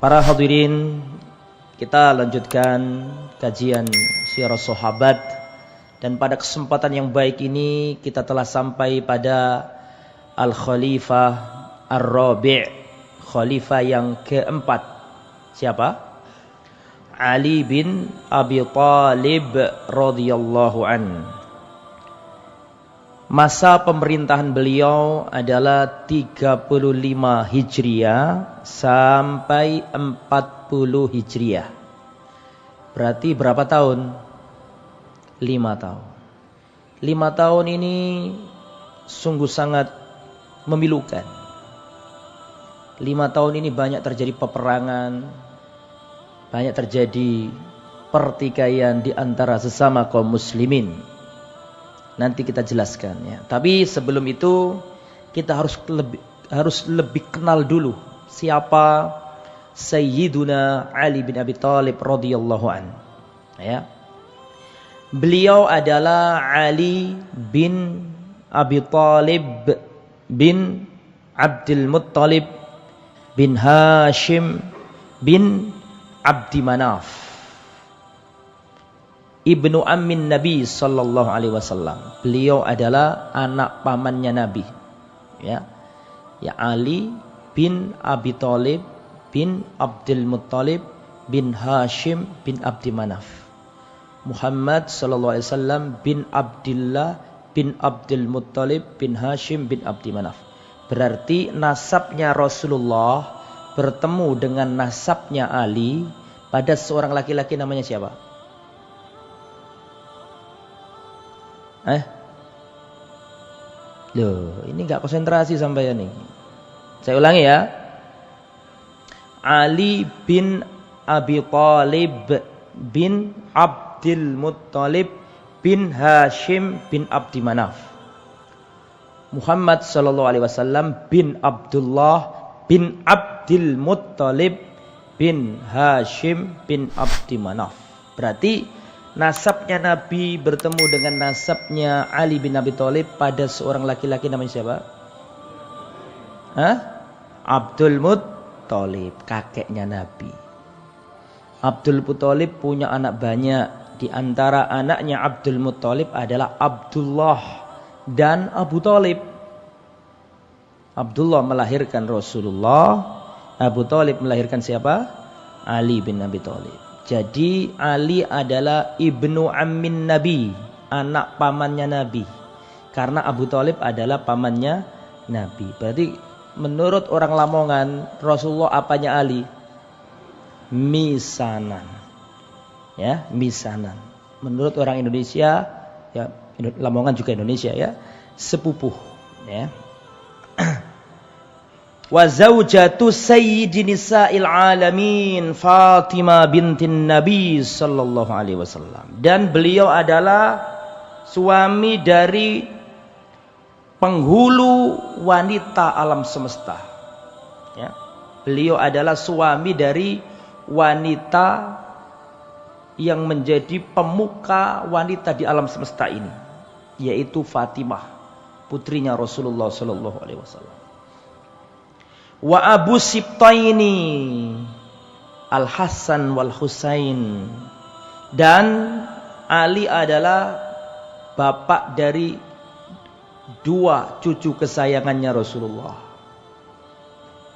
Para hadirin, kita lanjutkan kajian sirah sahabat, dan pada kesempatan yang baik ini kita telah sampai pada Al-Khalifah Ar-Rabi', khalifah yang keempat. Siapa? Ali bin Abi Thalib radhiyallahu an. Masa pemerintahan beliau adalah 35 Hijriah sampai 40 Hijriah. Berarti berapa tahun? 5 tahun. 5 tahun ini sungguh sangat memilukan. 5 tahun ini banyak terjadi peperangan, banyak terjadi pertikaian di antara sesama kaum muslimin. Nanti kita jelaskan ya. Tapi sebelum itu kita harus lebih kenal dulu siapa Sayyiduna Ali bin Abi Thalib radhiyallahu an. Ya. Beliau adalah Ali bin Abi Thalib bin Abdul Muttalib bin Hashim bin Abdi Manaf, ibnu ammin Nabi sallallahu alaihi wasallam. Beliau adalah anak pamannya Nabi. Ya. Ya, Ali bin Abi Thalib bin Abdul Muttalib bin Hashim bin Abdi Manaf. Muhammad sallallahu alaihi wasallam bin Abdullah bin Abdul Muttalib bin Hashim bin Abdi Manaf. Berarti nasabnya Rasulullah bertemu dengan nasabnya Ali pada seorang laki-laki namanya siapa? Loh, ini enggak konsentrasi sampeyan nih. Saya ulangi ya. Ali bin Abi Thalib bin Abdul Muttalib bin Hashim bin Abdi Manaf. Muhammad sallallahu alaihi wasallam bin Abdullah bin Abdul Muttalib bin Hashim bin Abdi Manaf. Berarti nasabnya Nabi bertemu dengan nasabnya Ali bin Abi Thalib pada seorang laki-laki namanya siapa? Abdul Muttalib, kakeknya Nabi. Abdul Muttalib punya anak banyak. Di antara anaknya Abdul Muttalib adalah Abdullah dan Abu Thalib. Abdullah melahirkan Rasulullah, Abu Thalib melahirkan siapa? Ali bin Abi Thalib. Jadi Ali adalah ibnu ammin Nabi, anak pamannya Nabi. Karena Abu Thalib adalah pamannya Nabi. Berarti menurut orang Lamongan, Rasulullah apanya Ali? Misanan. Ya, misanan. Menurut orang Indonesia, ya Lamongan juga Indonesia ya, sepupuh ya. Wa zaujatu sayyidin nisa'il alamin Fatimah bintin Nabi sallallahu alaihi wasallam. Dan beliau adalah suami dari penghulu wanita alam semesta. Ya. Beliau adalah suami dari wanita yang menjadi pemuka wanita di alam semesta ini, yaitu Fatimah, putrinya Rasulullah sallallahu alaihi wasallam. Wa Abu Sibtaini Al-Hasan wal Husain. Dan Ali adalah bapak dari dua cucu kesayangannya Rasulullah.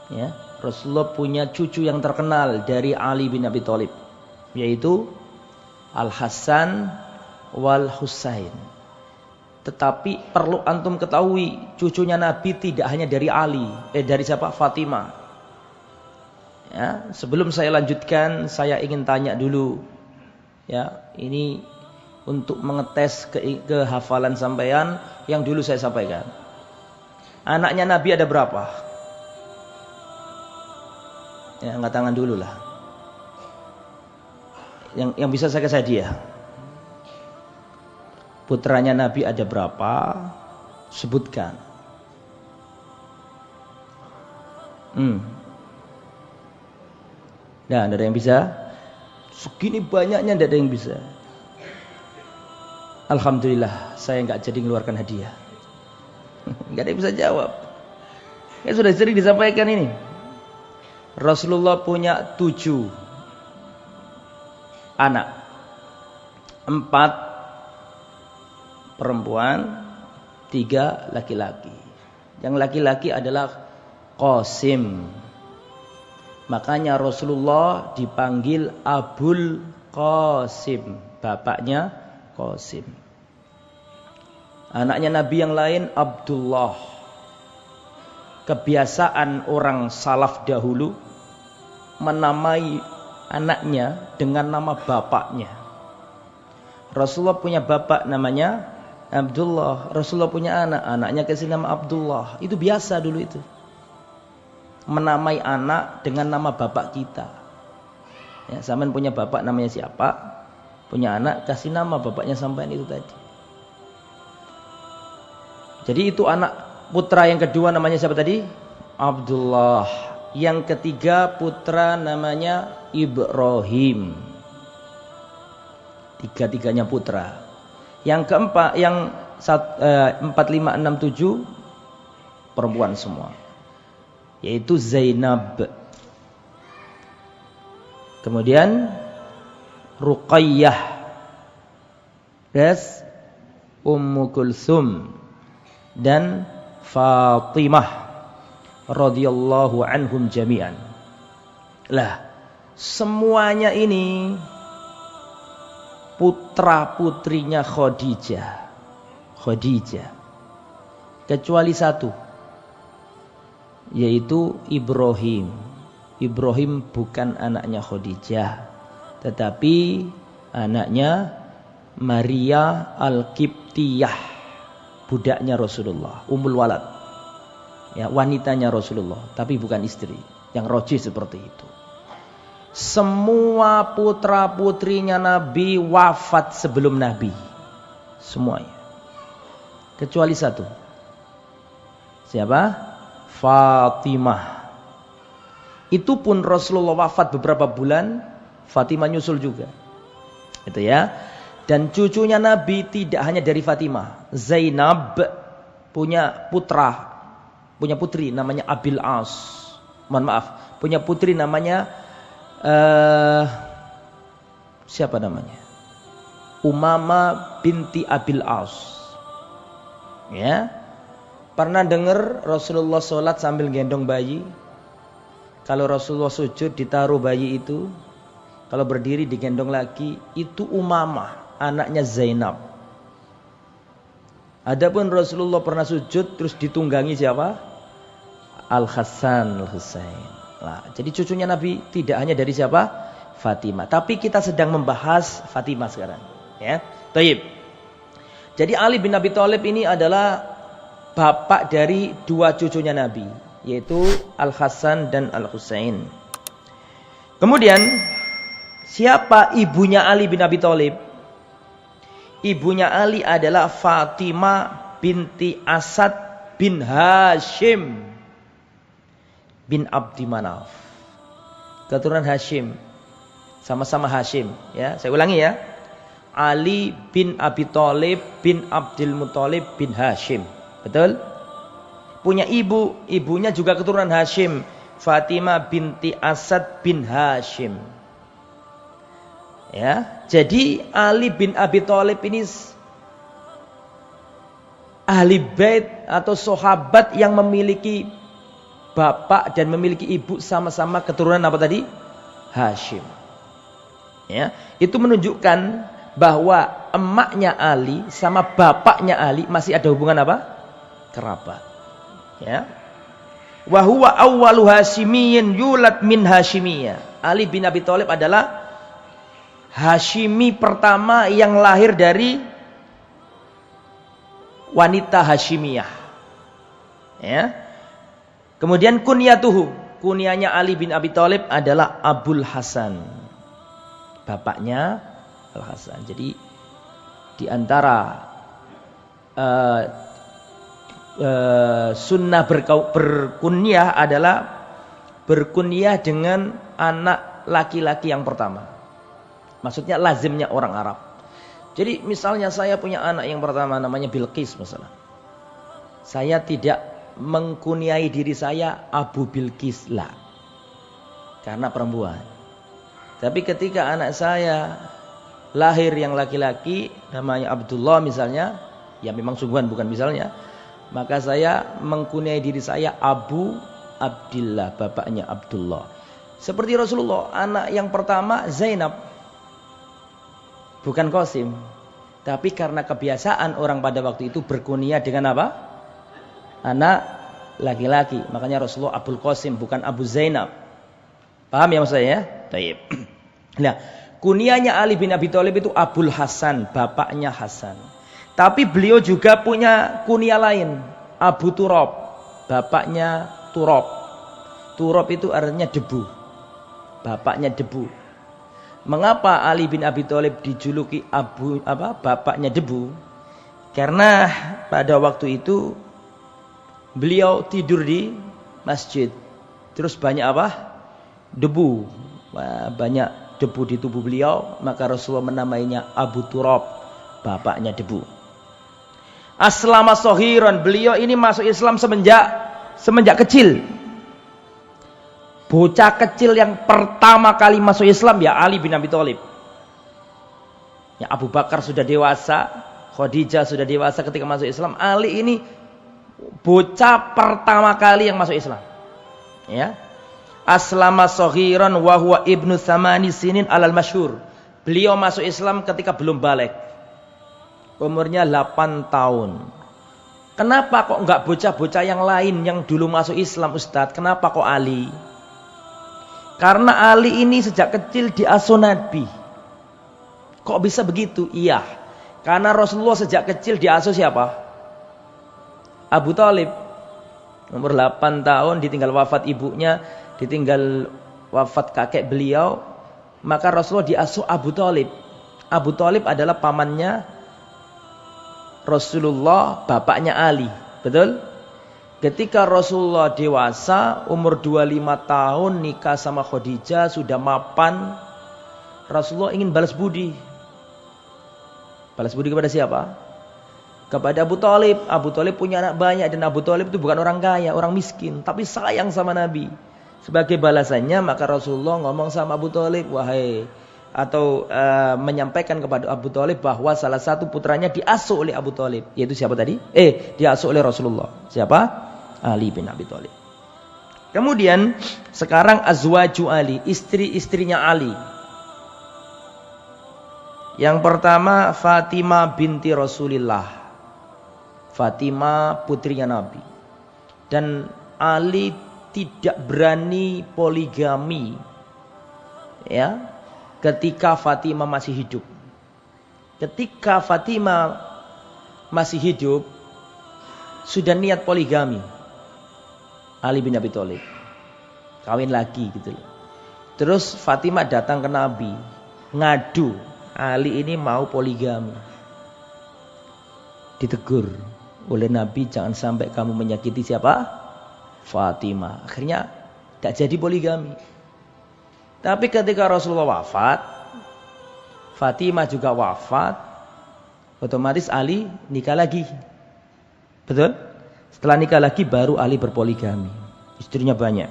Ya, Rasulullah punya cucu yang terkenal dari Ali bin Abi Thalib, yaitu Al-Hasan wal Husain. Tetapi perlu antum ketahui, cucunya Nabi tidak hanya dari Ali, dari siapa? Fatimah. Ya, sebelum saya lanjutkan, saya ingin tanya dulu. Ya, ini untuk mengetes kehafalan sampean yang dulu saya sampaikan. Anaknya Nabi ada berapa? Ya, angkat tangan dulu lah. Yang bisa saya kasih hadiah. Putranya Nabi ada berapa? Sebutkan. Nah, ada yang bisa? Segini banyaknya tidak ada yang bisa. Alhamdulillah, saya nggak jadi ngeluarkan hadiah. Nggak ada yang bisa jawab. Ya sudah sering disampaikan ini. Rasulullah punya 7 anak. 4 perempuan, 3 laki-laki. Yang laki-laki adalah Qasim. Makanya Rasulullah dipanggil Abul Qasim, bapaknya Qasim. Anaknya Nabi yang lain Abdullah. Kebiasaan orang salaf dahulu menamai anaknya dengan nama bapaknya. Rasulullah punya bapak namanya Abdullah. Rasulullah punya anak, anaknya kasih nama Abdullah. Itu biasa dulu itu. Menamai anak dengan nama bapak kita. Ya, sampean punya bapak namanya siapa? Punya anak kasih nama bapaknya sampean itu tadi. Jadi itu anak putra yang kedua namanya siapa tadi? Abdullah. Yang ketiga putra namanya Ibrahim. Tiga-tiganya putra. Yang keempat, yang 4, 5, 6, 7 perempuan semua. Yaitu Zainab. Kemudian Ruqayyah. Terus Ummu Kulsum dan Fatimah radhiyallahu anhum jami'an. Lah, semuanya ini putra-putrinya Khadijah. Kecuali satu, yaitu Ibrahim. Ibrahim bukan anaknya Khadijah, tetapi anaknya Maria Al-Qibtiyah, budaknya Rasulullah, Ummul Walad. Ya, wanitanya Rasulullah, tapi bukan istri. Yang rajih seperti itu. Semua putra-putrinya Nabi wafat sebelum Nabi. Semuanya. Kecuali satu. Siapa? Fatimah. Itu pun Rasulullah wafat beberapa bulan, Fatimah nyusul juga. Itu ya. Dan cucunya Nabi tidak hanya dari Fatimah. Zainab punya putri namanya Abil As. Punya putri namanya siapa namanya? Umamah binti Abil As. Ya. Pernah dengar Rasulullah sholat sambil gendong bayi? Kalau Rasulullah sujud ditaruh bayi itu, kalau berdiri digendong lagi, itu Umamah, anaknya Zainab. Adapun Rasulullah pernah sujud terus ditunggangi siapa? Al-Hasan, Al-Husain. Nah, jadi cucunya Nabi tidak hanya dari siapa? Fatimah. Tapi kita sedang membahas Fatimah sekarang, ya. Baik. Jadi Ali bin Abi Thalib ini adalah bapak dari 2 cucunya Nabi, yaitu Al-Hasan dan Al-Husain. Kemudian siapa ibunya Ali bin Abi Thalib? Ibunya Ali adalah Fatimah binti Asad bin Hashim bin Abdi Manaf. Keturunan Hashim. Sama-sama Hashim, ya. Saya ulangi ya. Ali bin Abi Thalib bin Abdul Muthalib bin Hashim. Betul? Punya ibunya juga keturunan Hashim, Fatimah binti Asad bin Hashim. Ya, jadi Ali bin Abi Thalib ini ahli bait atau sahabat yang memiliki bapak dan memiliki ibu sama-sama keturunan apa tadi? Hashim. Ya, itu menunjukkan bahwa emaknya Ali sama bapaknya Ali masih ada hubungan apa? Kerabat. Ya. Wa huwa awwalu Hashimiyyin yulad min Hashimiyah. Ali bin Abi Thalib adalah Hashimi pertama yang lahir dari wanita Hashimiyah. Ya. Kemudian kunyanya Ali bin Abi Thalib adalah Abul Hasan. Bapaknya Al Hasan. Jadi di antara sunnah berkunyah adalah berkunyah dengan anak laki-laki yang pertama. Maksudnya lazimnya orang Arab. Jadi misalnya saya punya anak yang pertama namanya Bilqis misalnya. Saya tidak mengkunyai diri saya Abu Bilqis lah. karena perempuan. Tapi ketika anak saya lahir yang laki-laki, namanya Abdullah misalnya, ya memang sungguhan bukan misalnya, maka saya mengkunyai diri saya Abu Abdillah, bapaknya Abdullah. Seperti Rasulullah, anak yang pertama Zainab, bukan Qasim. Tapi karena kebiasaan orang pada waktu itu berkunyah dengan apa? Anak laki-laki. Makanya Rasulullah Abul Qasim, bukan Abu Zainab. Paham ya maksud saya ya? Baik. Nah, kunyahnya Ali bin Abi Thalib itu Abul Hasan, bapaknya Hasan. Tapi beliau juga punya kunyah lain, Abu Turab, bapaknya Turab. Turab itu artinya debu, bapaknya debu. Mengapa Ali bin Abi Thalib dijuluki bapaknya debu? Karena pada waktu itu beliau tidur di masjid, terus banyak apa? Debu, banyak debu di tubuh beliau, maka Rasulullah menamainya Abu Turab, bapaknya debu. Aslama sohiron, beliau ini masuk Islam semenjak kecil. Bocah kecil yang pertama kali masuk Islam ya Ali bin Abi Thalib. Ya Abu Bakar sudah dewasa, Khadijah sudah dewasa ketika masuk Islam. Ali ini bocah pertama kali yang masuk Islam. Ya. Aslama sohiron wa huwa ibnu thamani sinin alal masyhur. Beliau masuk Islam ketika belum balik. Umurnya 8 tahun. Kenapa kok enggak bocah-bocah yang lain yang dulu masuk Islam, Ustadz? Kenapa kok Ali? Karena Ali ini sejak kecil diasuh Nabi. Kok bisa begitu? Iya. Karena Rasulullah sejak kecil diasuh siapa? Abu Thalib. Umur 8 tahun ditinggal wafat ibunya, ditinggal wafat kakek beliau, maka Rasulullah diasuh Abu Thalib. Abu Thalib adalah pamannya Rasulullah, bapaknya Ali. Betul? Ketika Rasulullah dewasa, umur 25 tahun, nikah sama Khadijah, sudah mapan, Rasulullah ingin balas budi. Balas budi kepada siapa? Kepada Abu Thalib. Abu Thalib punya anak banyak, dan Abu Thalib itu bukan orang kaya, orang miskin, tapi sayang sama Nabi. Sebagai balasannya, maka Rasulullah ngomong sama Abu Thalib, menyampaikan kepada Abu Thalib bahwa salah satu putranya diasuh oleh Abu Thalib, yaitu siapa tadi? Diasuh oleh Rasulullah. Siapa? Ali bin Abi Thalib. Kemudian sekarang azwaju Ali, istri-istrinya Ali. Yang pertama Fatimah binti Rasulillah. Fatimah putrinya Nabi. Dan Ali tidak berani poligami. Ya. Ketika Fatimah masih hidup. Ketika Fatimah masih hidup, sudah niat poligami. Ali bin Abi Thalib kawin lagi gitu loh. Terus Fatimah datang ke Nabi, ngadu, Ali ini mau poligami. Ditegur oleh Nabi, jangan sampai kamu menyakiti siapa? Fatimah. Akhirnya tidak jadi poligami. Tapi ketika Rasulullah wafat, Fatimah juga wafat, otomatis Ali nikah lagi. Betul? Setelah nikah lagi baru Ali berpoligami. Istrinya banyak.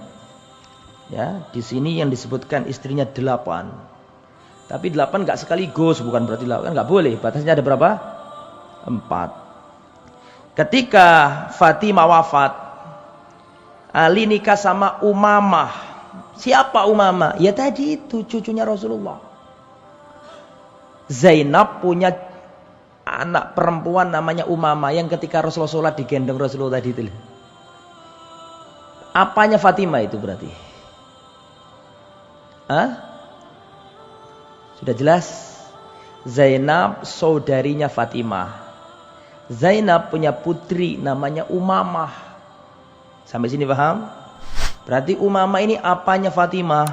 Ya, di sini yang disebutkan istrinya 8. Tapi 8 enggak sekaligus, bukan berarti 8 enggak boleh. Batasnya ada berapa? 4. Ketika Fatimah wafat, Ali nikah sama Umamah. Siapa Umamah? Ya tadi itu cucunya Rasulullah. Zainab punya anak perempuan namanya Umamah yang ketika Rasulullah sholat digendong Rasulullah tadi itu. Apanya Fatimah itu berarti? Sudah jelas? Zainab saudarinya Fatimah. Zainab punya putri namanya Umamah. Sampai sini paham? Berarti Umamah ini apanya Fatimah?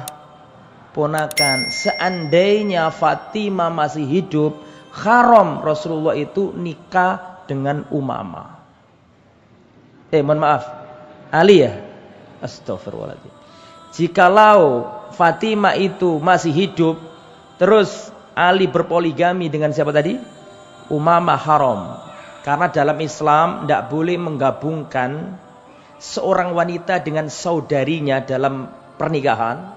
Ponakan. Seandainya Fatimah masih hidup, haram Rasulullah itu nikah dengan Umamah. Mohon maaf, Ali ya? Astagfirullahaladzim. Jikalau Fatimah itu masih hidup, terus Ali berpoligami dengan siapa tadi? Umamah, haram. Karena dalam Islam tidak boleh menggabungkan seorang wanita dengan saudarinya dalam pernikahan.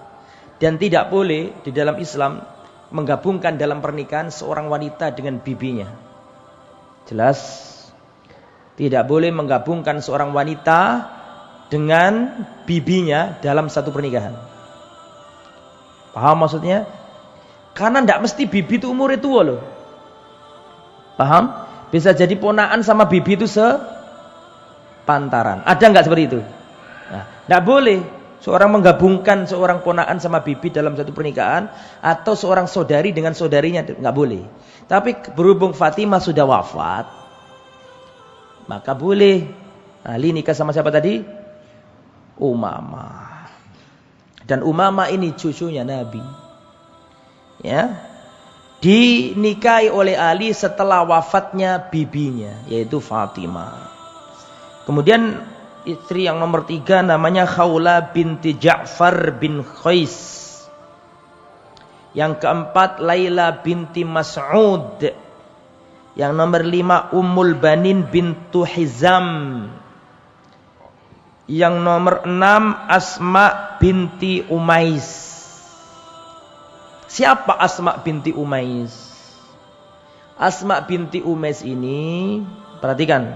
Dan tidak boleh di dalam Islam menggabungkan dalam pernikahan seorang wanita dengan bibinya. Jelas? Tidak boleh menggabungkan seorang wanita dengan bibinya dalam satu pernikahan. Paham maksudnya? Karena tidak mesti bibi itu umurnya tua loh. Paham? Bisa jadi ponaan sama bibi itu sepantaran. Ada nggak seperti itu? Nah, tidak boleh seorang menggabungkan seorang ponaan sama bibi dalam satu pernikahan, atau seorang saudari dengan saudarinya, nggak boleh. Tapi berhubung Fatimah sudah wafat, maka boleh Ali nikah sama siapa tadi? Umamah. Dan Umamah ini cucunya Nabi. Ya. Dinikahi oleh Ali setelah wafatnya bibinya, yaitu Fatimah. Kemudian istri yang nomor 3 namanya Khawla binti Ja'far bin Khais. Yang keempat Laila binti Mas'ud. Yang nomor 5 Ummul Banin bintu Hizam. Yang nomor 6 Asma binti Umais. Siapa Asma binti Umais? Asma binti Umais ini, perhatikan,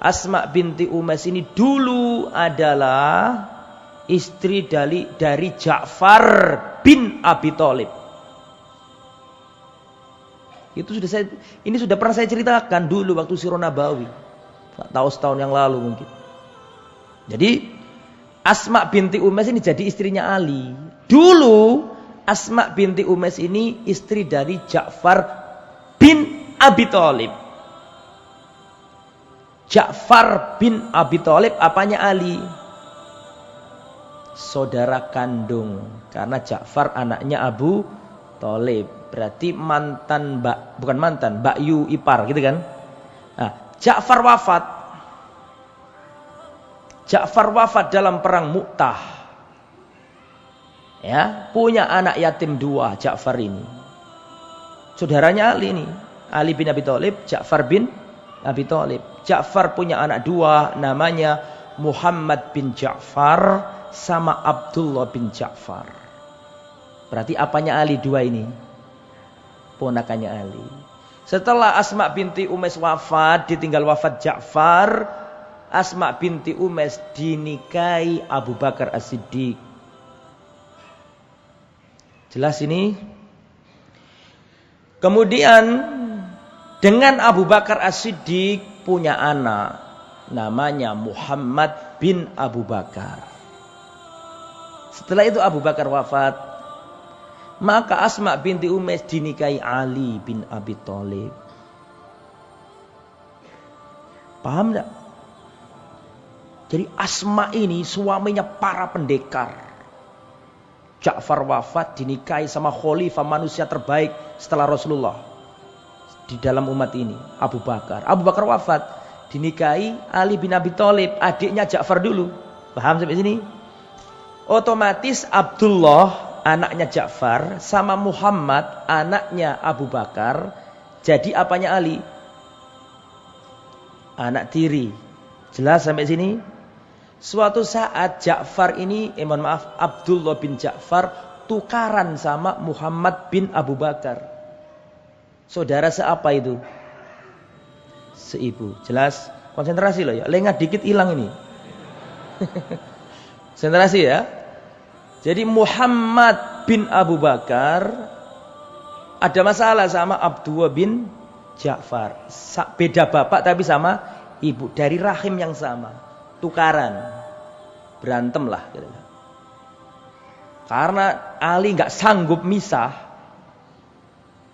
Asma binti Umais ini dulu adalah istri dari Ja'far bin Abi Thalib. Ini sudah pernah saya ceritakan dulu waktu Sirah Nabawi. Enggak tahu setahun yang lalu mungkin. Jadi Asma binti Umais ini jadi istrinya Ali. Dulu Asma binti Umais ini istri dari Ja'far bin Abi Thalib. Ja'far bin Abi Thalib apanya Ali? Saudara kandung. Karena Ja'far anaknya Abu Thalib. Berarti bukan mantan, Bakyu ipar gitu kan. Nah, Ja'far wafat dalam perang Mu'tah. Ya, punya anak yatim 2 Ja'far ini. Saudaranya Ali ini, Ali bin Abi Thalib, Ja'far bin Abi Thalib. Ja'far punya anak 2 namanya Muhammad bin Ja'far sama Abdullah bin Ja'far. Berarti apanya Ali 2 ini? Ponakannya Ali. Setelah Asma binti Umais wafat, ditinggal wafat Ja'far, Asma binti Umais dinikahi Abu Bakar As-Siddiq. Jelas ini? Kemudian dengan Abu Bakar As-Siddiq punya anak namanya Muhammad bin Abu Bakar. Setelah itu Abu Bakar wafat, maka Asma binti Umais dinikahi Ali bin Abi Thalib. Paham enggak? Jadi Asma ini suaminya para pendekar. Ja'far wafat dinikahi sama khalifah manusia terbaik setelah Rasulullah di dalam umat ini, Abu Bakar. Abu Bakar wafat dinikahi Ali bin Abi Thalib, adiknya Ja'far dulu. Paham sampai sini? Otomatis Abdullah anaknya Ja'far sama Muhammad anaknya Abu Bakar jadi apanya Ali? Anak tiri. Jelas sampai sini? Suatu saat Ja'far ini, mohon maaf, Abdullah bin Ja'far tukaran sama Muhammad bin Abu Bakar. Saudara seapa itu? Seibu. Jelas? Konsentrasi loh ya. Lengah dikit hilang ini. Konsentrasi ya. Jadi Muhammad bin Abu Bakar ada masalah sama Abdullah bin Ja'far. Beda bapak tapi sama ibu. Dari rahim yang sama. Tukaran, berantem lah gitu. Karena Ali nggak sanggup misah,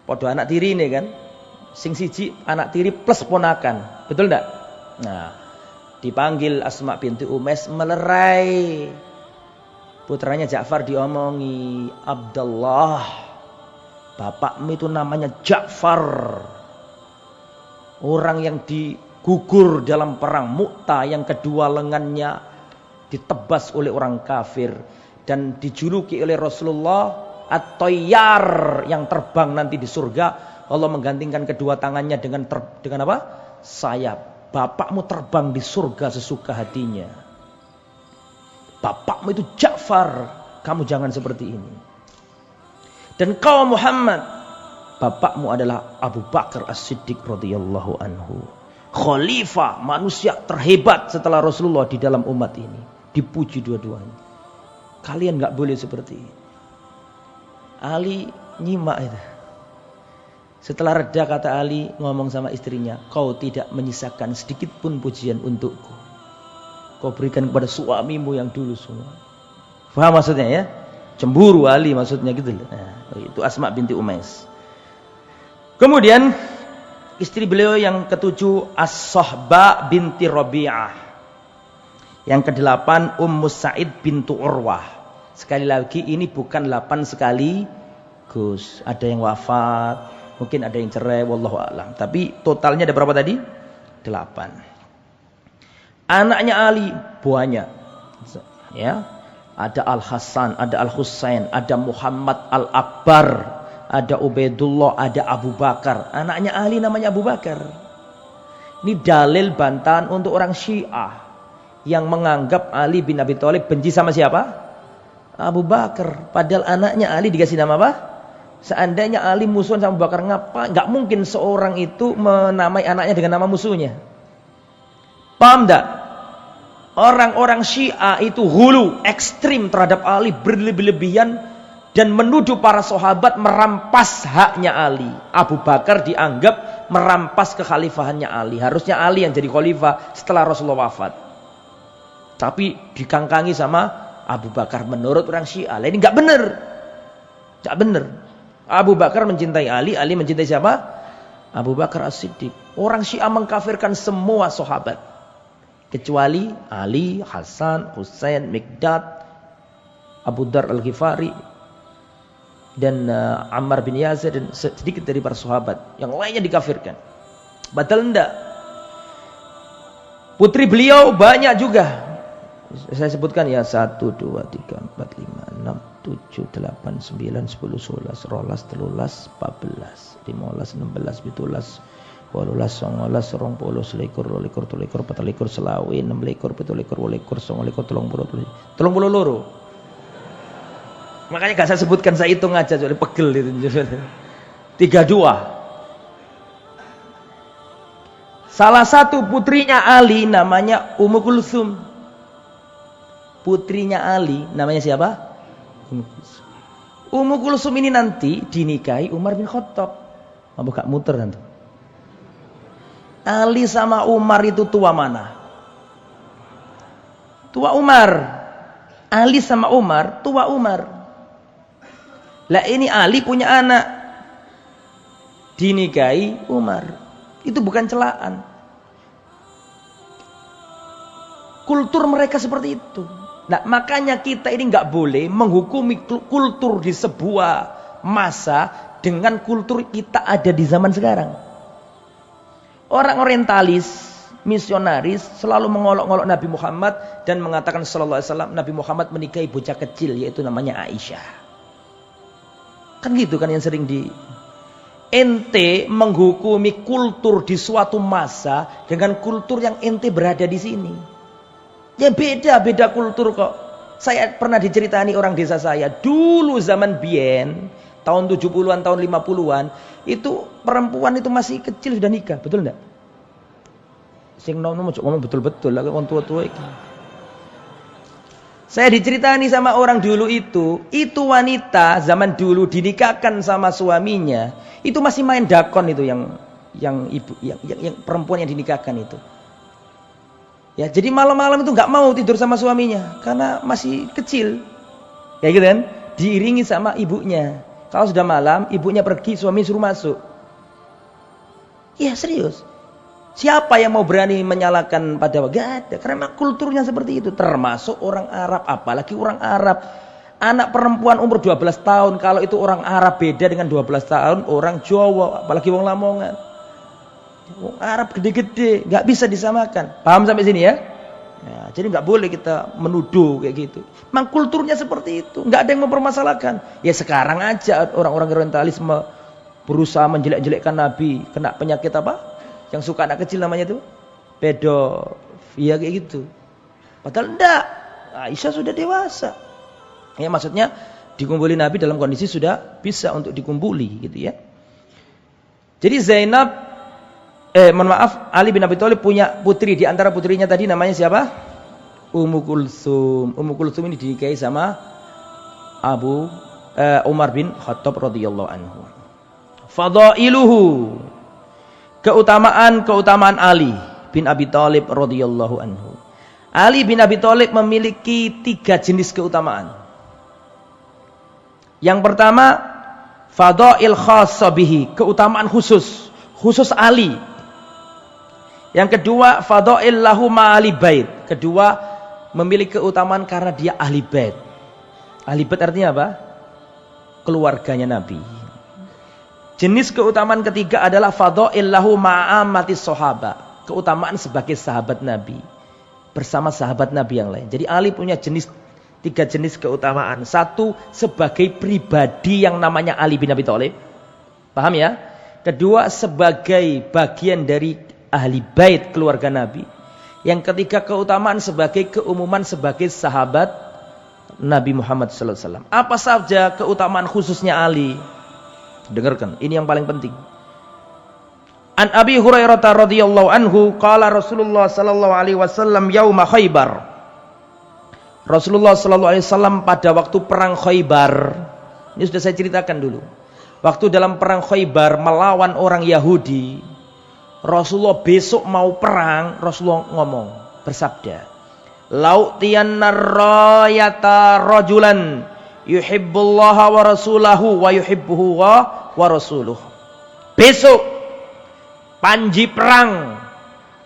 podo anak tiri ini kan, sing siji anak tiri plus ponakan, betul nggak? Nah, dipanggil Asma binti Umais melerai, putranya Ja'far diomongi, Abdullah, bapakmu itu namanya Ja'far, orang yang gugur dalam perang Mu'tah, yang kedua lengannya ditebas oleh orang kafir dan dijuluki oleh Rasulullah At-Tayyar, yang terbang nanti di surga. Allah menggantikan kedua tangannya dengan apa? Sayap. Bapakmu terbang di surga sesuka hatinya. Bapakmu itu Ja'far, kamu jangan seperti ini. Dan kau Muhammad, bapakmu adalah Abu Bakar As-Siddiq radhiyallahu anhu. Khalifah, manusia terhebat setelah Rasulullah di dalam umat ini. Dipuji dua-duanya. Kalian nggak boleh seperti ini. Ali nyimak itu. Setelah reda kata Ali ngomong sama istrinya, kau tidak menyisakan sedikit pun pujian untukku. Kau berikan kepada suamimu yang dulu semua. Faham maksudnya ya? Cemburu Ali maksudnya gitu. Nah, itu Asma binti Umais. Kemudian istri beliau yang ketujuh As-Sahba binti Rabi'ah. Yang kedelapan Ummu Sa'id bintu Urwah. Sekali lagi ini bukan 8 sekali Gus. Ada yang wafat. Mungkin ada yang cerai, wallahu a'lam. Tapi totalnya ada berapa tadi? 8. Anaknya Ali banyak. Ya. Ada Al-Hasan, ada Al-Husain, ada Muhammad Al-Akbar, ada Ubaidullah, ada Abu Bakar. Anaknya Ali namanya Abu Bakar. Ini dalil bantahan untuk orang Syiah yang menganggap Ali bin Abi Thalib benci sama siapa? Abu Bakar. Padahal anaknya Ali dikasih nama apa? Seandainya Ali musuhan sama Abu Bakar, nggak mungkin seorang itu menamai anaknya dengan nama musuhnya. Paham tak? Orang-orang Syiah itu hulu, ekstrim terhadap Ali, berlebih-lebihan dan menuduh para sahabat merampas haknya Ali. Abu Bakar dianggap merampas kekhalifahannya Ali. Harusnya Ali yang jadi khalifah setelah Rasulullah wafat. Tapi dikangkangi sama Abu Bakar menurut orang Syiah. Ini nggak benar. Nggak benar. Abu Bakar mencintai Ali, Ali mencintai siapa? Abu Bakar As-Siddiq. Orang Syiah mengkafirkan semua sahabat. Kecuali Ali, Hasan, Husain, Mikdad, Abu Dar Al-Ghifari, dan Ammar bin Yasir, dan sedikit dari para sahabat. Yang lainnya dikafirkan. Padahal enggak. Putri beliau banyak juga. Saya sebutkan ya 1, 2, 3, 4, 5, 6, 7, 8, 9, 10, 11, 12, 13, 14, 15, 16, 17, 18, 19, 20, 21, 22, 23, 24, 25, 26, 27, 28, 29, 30, 32. Makanya gak saya sebutkan, saya hitung aja, soalnya pegel itu. 32. Salah satu putrinya Ali namanya Ummu Kulsum. Putrinya Ali namanya siapa? Ummu Kulsum ini nanti dinikahi Umar bin Khattab. Mau gak muter nanti? Ali sama Umar itu tua mana? Tua Umar. Ali sama Umar, tua Umar. Lah ini Ali punya anak. Dinikahi Umar. Itu bukan celaan. Kultur mereka seperti itu. Nah, makanya kita ini nggak boleh menghukumi kultur di sebuah masa dengan kultur kita ada di zaman sekarang. Orang orientalis, misionaris selalu mengolok-olok Nabi Muhammad dan mengatakan sallallahu alaihi wasallam Nabi Muhammad menikahi bocah kecil yaitu namanya Aisyah. Kan gitu kan yang sering di ente menghukumi kultur di suatu masa dengan kultur yang ente berada di sini. Ya beda kultur kok. Saya pernah diceritani orang desa saya. Dulu zaman Bien, tahun 70-an, tahun 50-an. Itu perempuan itu masih kecil sudah nikah. Betul enggak? Sing ngomong betul-betul lah. Orang tua-tua itu. Saya diceritani sama orang dulu itu wanita zaman dulu dinikahkan sama suaminya. Itu masih main dakon itu yang perempuan yang dinikahkan itu. Ya, jadi malam-malam itu nggak mau tidur sama suaminya karena masih kecil, kayak gitu kan? Diiringi sama ibunya. Kalau sudah malam, ibunya pergi, suami suruh masuk. Iya serius. Siapa yang mau berani menyalahkan pada gak ada? Karena kulturnya seperti itu. Termasuk orang Arab, apalagi orang Arab. Anak perempuan umur 12 tahun, kalau itu orang Arab beda dengan 12 tahun orang Jawa, apalagi wong Lamongan. Arab gede-gede, nggak bisa disamakan. Paham sampai sini ya? Ya, jadi nggak boleh kita menuduh kayak gitu. Memang kulturnya seperti itu, nggak ada yang mempermasalahkan. Ya sekarang aja orang-orang orientalisme berusaha menjelek-jelekkan Nabi, kena penyakit apa? Yang suka anak kecil namanya itu pedofilia kayak gitu. Padahal enggak. Aisyah sudah dewasa. Ya maksudnya dikumpuli Nabi dalam kondisi sudah bisa untuk dikumpuli gitu ya. Jadi Ali bin Abi Thalib punya putri, di antara putrinya tadi namanya siapa? Ummu Kulsum. Ummu Kulsum ini dinikahi sama Umar bin Khattab radhiyallahu anhu. Fadailuhu, keutamaan Ali bin Abi Thalib radhiyallahu anhu. Ali bin Abi Thalib memiliki 3 jenis keutamaan. Yang pertama, fadail khassa bihi, keutamaan khusus Ali. Yang kedua, fadail lahu ma'ali bait. Kedua, memiliki keutamaan karena dia ahli bait. Ahli bait artinya apa? Keluarganya Nabi. Jenis keutamaan ketiga adalah fadail lahu ma'amatis sahaba, keutamaan sebagai sahabat Nabi bersama sahabat Nabi yang lain. Jadi Ali punya 3 jenis keutamaan. Satu, sebagai pribadi yang namanya Ali bin Abi Thalib. Paham ya? Kedua, sebagai bagian dari ahli bait keluarga Nabi. Yang ketiga, keutamaan sebagai keumuman sebagai sahabat Nabi Muhammad sallallahu alaihi wasallam. Apa saja keutamaan khususnya Ali? Dengarkan, ini yang paling penting. An Abi Hurairah radhiyallahu anhu qala Rasulullah sallallahu alaihi wasallam yauma Khaibar. Rasulullah sallallahu alaihi wasallam pada waktu perang Khaibar. Ini sudah saya ceritakan dulu. Waktu dalam perang Khaibar melawan orang Yahudi, Rasulullah besok mau perang, Rasulullah ngomong, bersabda, "Lautiyanna rayata rajulan yuhibbullaha wa rasulahu wa yuhibbuhu wa rasuluh." Besok panji perang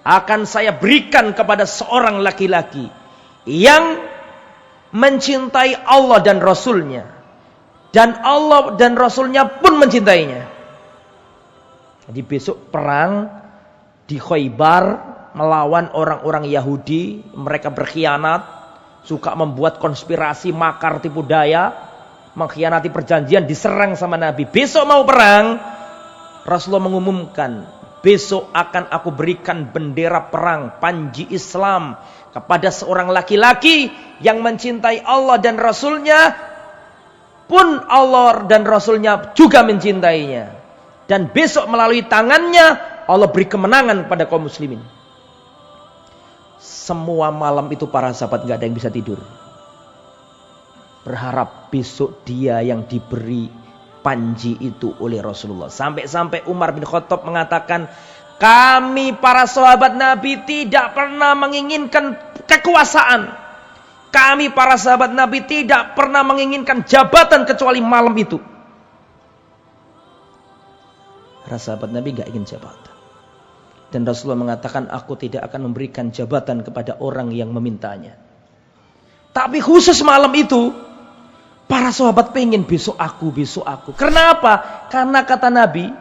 akan saya berikan kepada seorang laki-laki yang mencintai Allah dan Rasulnya, dan Allah dan Rasulnya pun mencintainya. Jadi besok perang di Khaibar melawan orang-orang Yahudi. Mereka berkhianat, suka membuat konspirasi, makar, tipu daya, mengkhianati perjanjian, diserang sama Nabi. Besok mau perang, Rasulullah mengumumkan, besok akan aku berikan bendera perang, panji Islam kepada seorang laki-laki yang mencintai Allah dan Rasulnya, pun Allah dan Rasulnya juga mencintainya. Dan besok melalui tangannya Allah beri kemenangan kepada kaum muslimin. Semua malam itu para sahabat gak ada yang bisa tidur, berharap besok dia yang diberi panji itu oleh Rasulullah. Sampai-sampai Umar bin Khattab mengatakan, kami para sahabat Nabi tidak pernah menginginkan kekuasaan. Kami para sahabat Nabi tidak pernah menginginkan jabatan kecuali malam itu. Para sahabat Nabi gak ingin jabatan. Dan Rasulullah mengatakan, aku tidak akan memberikan jabatan kepada orang yang memintanya. Tapi khusus malam itu, para sahabat pengen besok aku. Kenapa? Karena kata Nabi,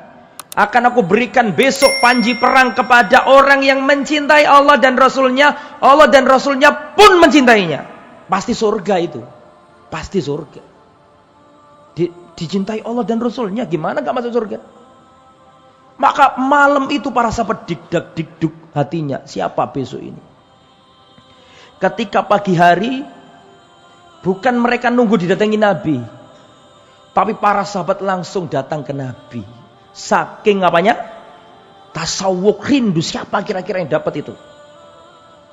akan aku berikan besok panji perang kepada orang yang mencintai Allah dan Rasulnya. Allah dan Rasulnya pun mencintainya. Pasti surga itu. Pasti surga. Dicintai Allah dan Rasulnya, gimana gak masuk surga? Maka malam itu para sahabat dikduk hatinya. Siapa besok ini? Ketika pagi hari, bukan mereka nunggu didatangi Nabi, tapi para sahabat langsung datang ke Nabi. Saking apanya? Tasawwuk, rindu. Siapa kira-kira yang dapat itu?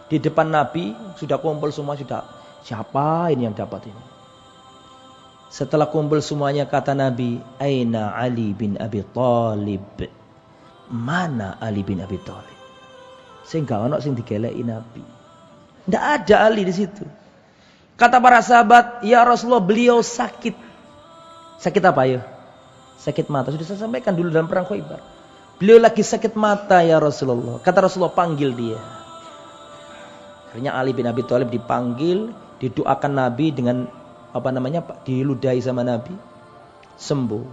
Di depan Nabi sudah kumpul semua, sudah. Siapa ini yang dapat ini? Setelah kumpul semuanya, kata Nabi, Aina Ali bin Abi Thalib? Mana Ali bin Abi Thalib? Sehingga ono sing digeleki Nabi. Tidak ada Ali di situ. Kata para sahabat, ya Rasulullah, beliau sakit. Sakit apa ya? Sakit mata. Sudah saya sampaikan dulu dalam perang Khaibar. Beliau lagi sakit mata ya Rasulullah. Kata Rasulullah, panggil dia. Akhirnya Ali bin Abi Thalib dipanggil, didoakan Nabi dengan diludahi sama Nabi, sembuh,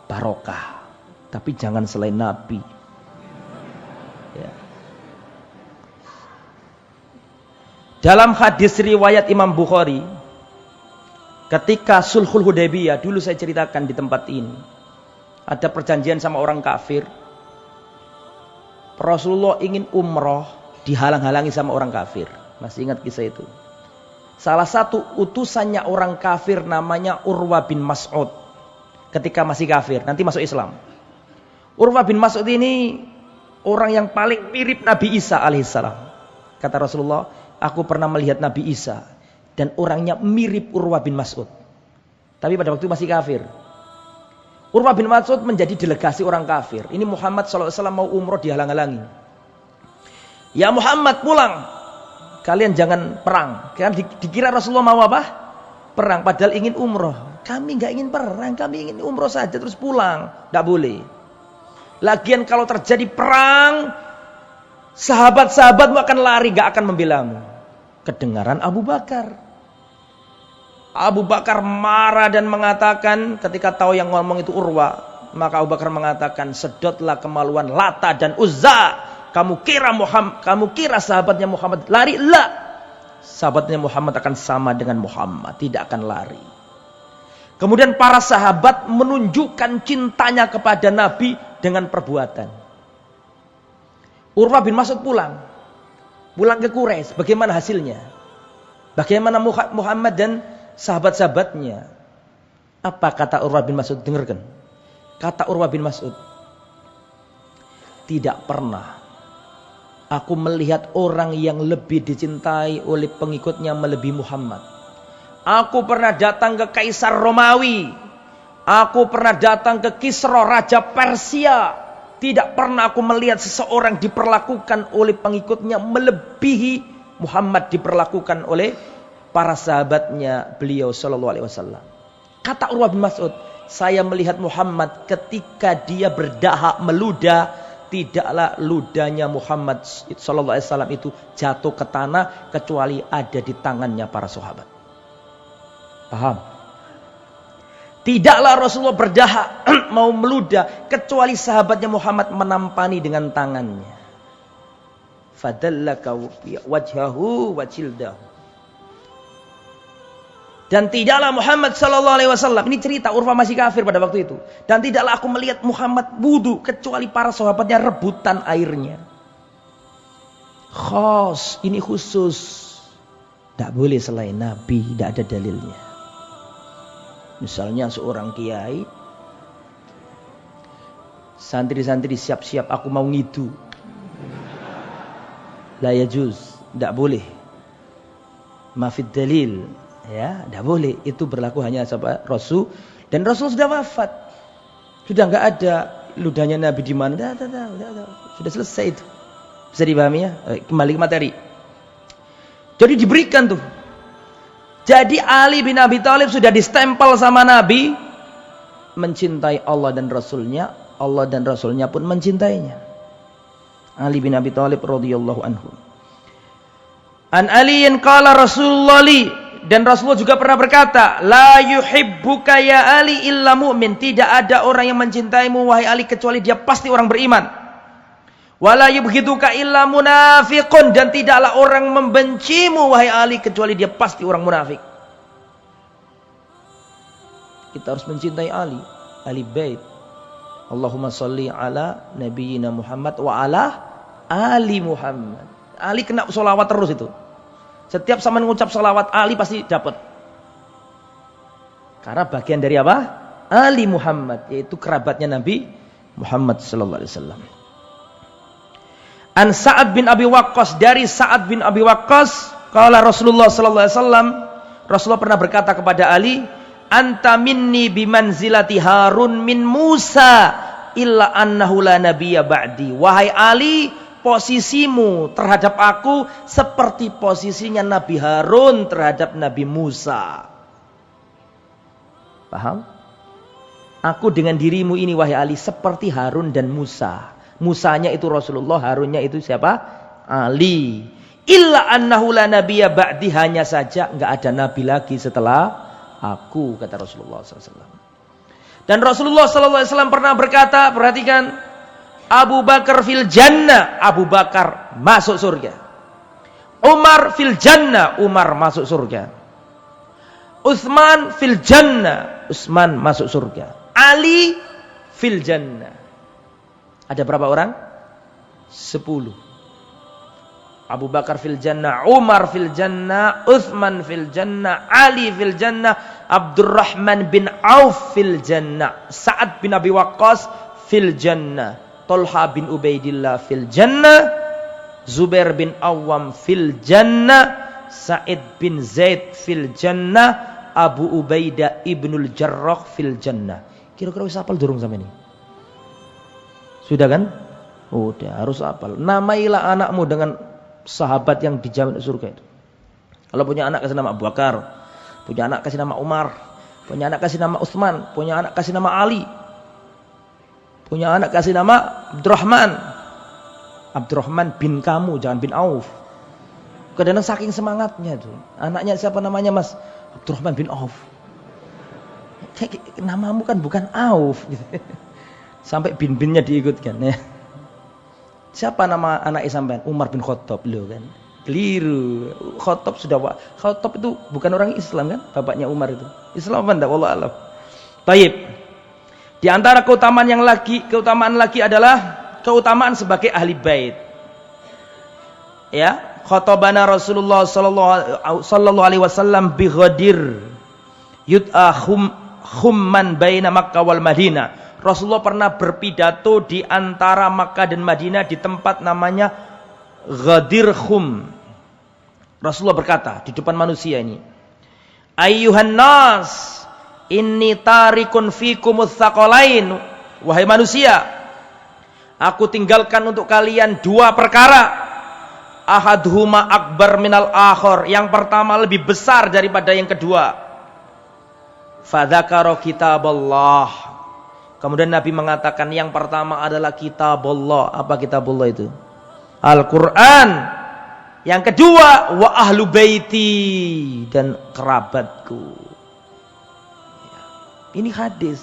barokah. Tapi jangan selain Nabi. Ya. Dalam hadis riwayat Imam Bukhari, ketika Sulhul Hudaybiyah, dulu saya ceritakan di tempat ini, ada perjanjian sama orang kafir. Rasulullah ingin umroh, dihalang-halangi sama orang kafir. Masih ingat kisah itu? Salah satu utusannya orang kafir namanya Urwah bin Mas'ud. Ketika masih kafir, nanti masuk Islam. Urwah bin Mas'ud ini orang yang paling mirip Nabi Isa alaihissalam. Kata Rasulullah, aku pernah melihat Nabi Isa dan orangnya mirip Urwah bin Mas'ud. Tapi pada waktu itu masih kafir. Urwah bin Mas'ud menjadi delegasi orang kafir. Ini Muhammad SAW mau umroh dihalang-halangi. Ya Muhammad, pulang. Kalian jangan perang. Karena dikira Rasulullah mau apa? Perang. Padahal ingin umroh. Kami nggak ingin perang. Kami ingin umroh saja terus pulang. Nggak boleh. Lagian kalau terjadi perang, sahabat-sahabatmu akan lari, nggak akan membelamu. Kedengaran Abu Bakar. Abu Bakar marah dan mengatakan, ketika tahu yang ngomong itu Urwah, maka Abu Bakar mengatakan, sedotlah kemaluan Lata dan Uzza. Kamu kira sahabatnya Muhammad lari? La. Sahabatnya Muhammad akan sama dengan Muhammad, tidak akan lari. Kemudian para sahabat menunjukkan cintanya kepada Nabi dengan perbuatan. Urwah bin Mas'ud pulang ke Quraisy. Bagaimana hasilnya? Bagaimana Muhammad dan sahabat-sahabatnya? Apa kata Urwah bin Mas'ud? Dengarkan. Kata Urwah bin Mas'ud, tidak pernah aku melihat orang yang lebih dicintai oleh pengikutnya melebihi Muhammad. Aku pernah datang ke Kaisar Romawi. Aku pernah datang ke Kisra, Raja Persia. Tidak pernah aku melihat seseorang diperlakukan oleh pengikutnya melebihi Muhammad diperlakukan oleh para sahabatnya beliau sallallahu alaihi wasallam. Kata Urwah bin Mas'ud, saya melihat Muhammad ketika dia berdahak meludah, tidaklah ludahnya Muhammad sallallahu alaihi wasallam itu jatuh ke tanah kecuali ada di tangannya para sahabat. Paham? Tidaklah Rasulullah berdahak mau meludah kecuali sahabatnya Muhammad menampani dengan tangannya. Fadallaka wajhahu wa jildahu. Dan tidaklah Muhammad sallallahu alaihi wasallam, ini cerita Urwah masih kafir pada waktu itu. Dan tidaklah aku melihat Muhammad wudu kecuali para sahabatnya rebutan airnya. Khos, ini khusus. Tidak boleh selain Nabi, tidak ada dalilnya. Misalnya seorang kiai, santri-santri siap-siap aku mau ngidu. La yajuz, tidak boleh. Mafid dalil. Ya, tidak boleh. Itu berlaku hanya sama Rasul. Dan Rasul sudah wafat. Sudah nggak ada ludahnya Nabi di mana. Sudah selesai itu. Bisa dipahami ya? Kembali ke materi. Jadi diberikan tuh. Jadi Ali bin Abi Thalib sudah distempel sama Nabi. Mencintai Allah dan Rasulnya. Allah dan Rasulnya pun mencintainya. Ali bin Abi Thalib radhiyallahu anhu. An Aliyin qala Rasulullah li. Dan Rasulullah juga pernah berkata, la yuhibbuka ya Ali illa mu'min. Tidak ada orang yang mencintaimu wahai Ali kecuali dia pasti orang beriman. Wala yubghiduka illa munafiqun. Dan tidaklah orang membencimu wahai Ali kecuali dia pasti orang munafik. Kita harus mencintai Ali, Ali bait. Allahumma salli ala nabiyyina Muhammad wa ala ali Muhammad. Ali kena sholawat terus itu. Setiap sama mengucap sholawat Ali pasti dapat. Karena bagian dari apa? Ali Muhammad, yaitu kerabatnya Nabi Muhammad sallallahu alaihi wasallam. An Sa'ad bin Abi Waqqas, dari Sa'ad bin Abi Waqqas, qala Rasulullah sallallahu alaihi wasallam, Rasulullah pernah berkata kepada Ali, anta minni bimanzilati Harun min Musa illa annahu la nabiyya ba'di. Wahai Ali, posisimu terhadap aku seperti posisinya Nabi Harun terhadap Nabi Musa. Paham? Aku dengan dirimu ini wahai Ali seperti Harun dan Musa. Musanya itu Rasulullah, Harunnya itu siapa? Ali. Illa annahu la nabiyya ba'di, hanya saja enggak ada nabi lagi setelah aku, kata Rasulullah SAW. Dan Rasulullah SAW pernah berkata, perhatikan, Abu Bakar fil jannah, Abu Bakar masuk surga. Umar fil jannah, Umar masuk surga. Utsman fil jannah, Utsman masuk surga. Ali fil jannah. Ada berapa orang? 10. Abu Bakar fil jannah, Umar fil jannah, Utsman fil jannah, Ali fil jannah, Abdurrahman bin Auf fil jannah, Sa'ad bin Abi Waqqas fil jannah, Talha bin Ubaidillah fil jannah, Zubair bin Awam fil jannah, Sa'id bin Zaid fil jannah, Abu Ubaidah ibnul Jarrah fil jannah. Kira-kira wis hafal durung sampe ini? Sudah kan? Udah, harus hafal. Namailah anakmu dengan sahabat yang dijamin surga itu. Kalau punya anak kasih nama Abu Bakar, punya anak kasih nama Umar, punya anak kasih nama Utsman, punya anak kasih nama Ali, punya anak kasih nama Abdurrahman. Abdurrahman bin kamu, jangan bin Auf. Kadang saking semangatnya tuh. Anaknya siapa namanya, Mas? Abdurrahman bin Auf. Namamu kan bukan Auf gitu. Sampai bin-binnya diikutkan ya. Siapa nama anak sampean? Umar bin Khattab loh kan. Keliru. Khattab itu bukan orang Islam kan? Bapaknya Umar itu. Islam apa enggak? Wallahu a'lam. Baik. Di antara keutamaan lagi adalah keutamaan sebagai ahli bait. Ya, khatabana Rasulullah sallallahu alaihi wasallam bi Ghadir yud'a khumman baina Makkah wal Madinah. Rasulullah pernah berpidato di antara Makkah dan Madinah di tempat namanya Ghadir Khum. Rasulullah berkata di depan manusia ini, ayyuhan nas, inni tarikun fikumuz tsaqalain. Wahai manusia, aku tinggalkan untuk kalian dua perkara. Ahaduhuma akbar minal akhar. Yang pertama lebih besar daripada yang kedua. Fadzakara kitaballah. Kemudian Nabi mengatakan yang pertama adalah kitabullah. Apa kitabullah itu? Al-Quran. Yang kedua, wa ahlu baiti, dan kerabatku. Ini hadis.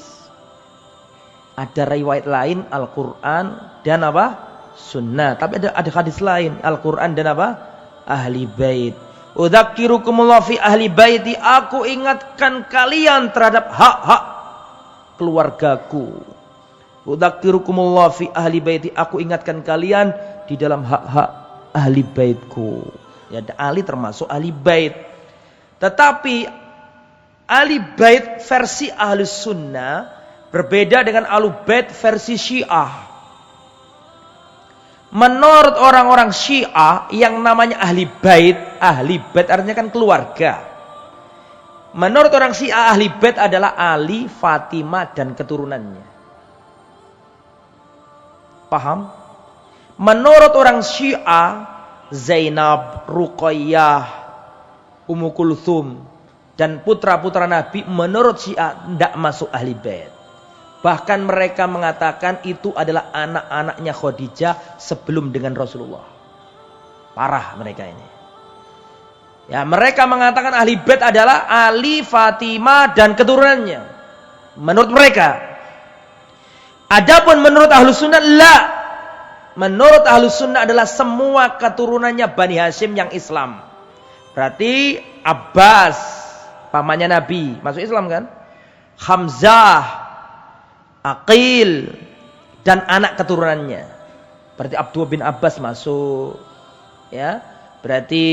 Ada riwayat lain Al-Quran dan apa? Sunnah. Tapi ada hadis lain Al-Quran dan apa? Ahli bait. Udzakirukumullah fi ahli baiti. Aku ingatkan kalian terhadap hak-hak keluargaku. Udzakirukumullah fi ahli baiti. Aku ingatkan kalian di dalam hak-hak ahli baitku. Ya, Ali termasuk ahli bait. Tetapi ahli bait versi ahli sunnah berbeda dengan ahli bait versi Syiah. Menurut orang-orang Syiah yang namanya ahli bait artinya kan keluarga. Menurut orang Syiah ahli bait adalah Ali, Fatimah dan keturunannya. Paham? Menurut orang Syiah, Zainab, Ruqayyah, Ummu Kulthum dan putra-putra Nabi menurut Syiah tidak masuk ahli bait. Bahkan mereka mengatakan itu adalah anak-anaknya Khadijah sebelum dengan Rasulullah. Parah mereka ini. Ya, mereka mengatakan ahli bait adalah Ali, Fatimah dan keturunannya. Menurut mereka. Adapun menurut Ahlus Sunnah, la. Menurut Ahlus Sunnah adalah semua keturunannya Bani Hashim yang Islam. Berarti Abbas, pamannya Nabi, masuk Islam kan? Hamzah, Aqil dan anak keturunannya. Berarti Abdullah bin Abbas masuk. Ya. Berarti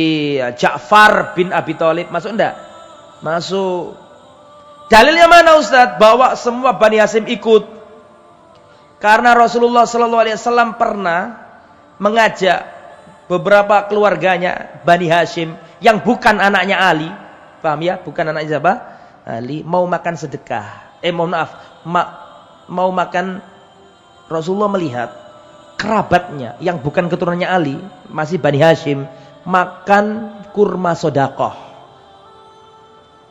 Ja'far bin Abi Thalib masuk enggak? Masuk. Dalilnya mana Ustaz? Bahwa semua Bani Hashim ikut. Karena Rasulullah SAW pernah mengajak beberapa keluarganya Bani Hashim yang bukan anaknya Ali. Paham ya? Bukan anaknya siapa? Ali. Mau makan sedekah. Mau makan. Rasulullah melihat kerabatnya yang bukan keturunannya Ali, masih Bani Hashim, makan kurma sodakoh.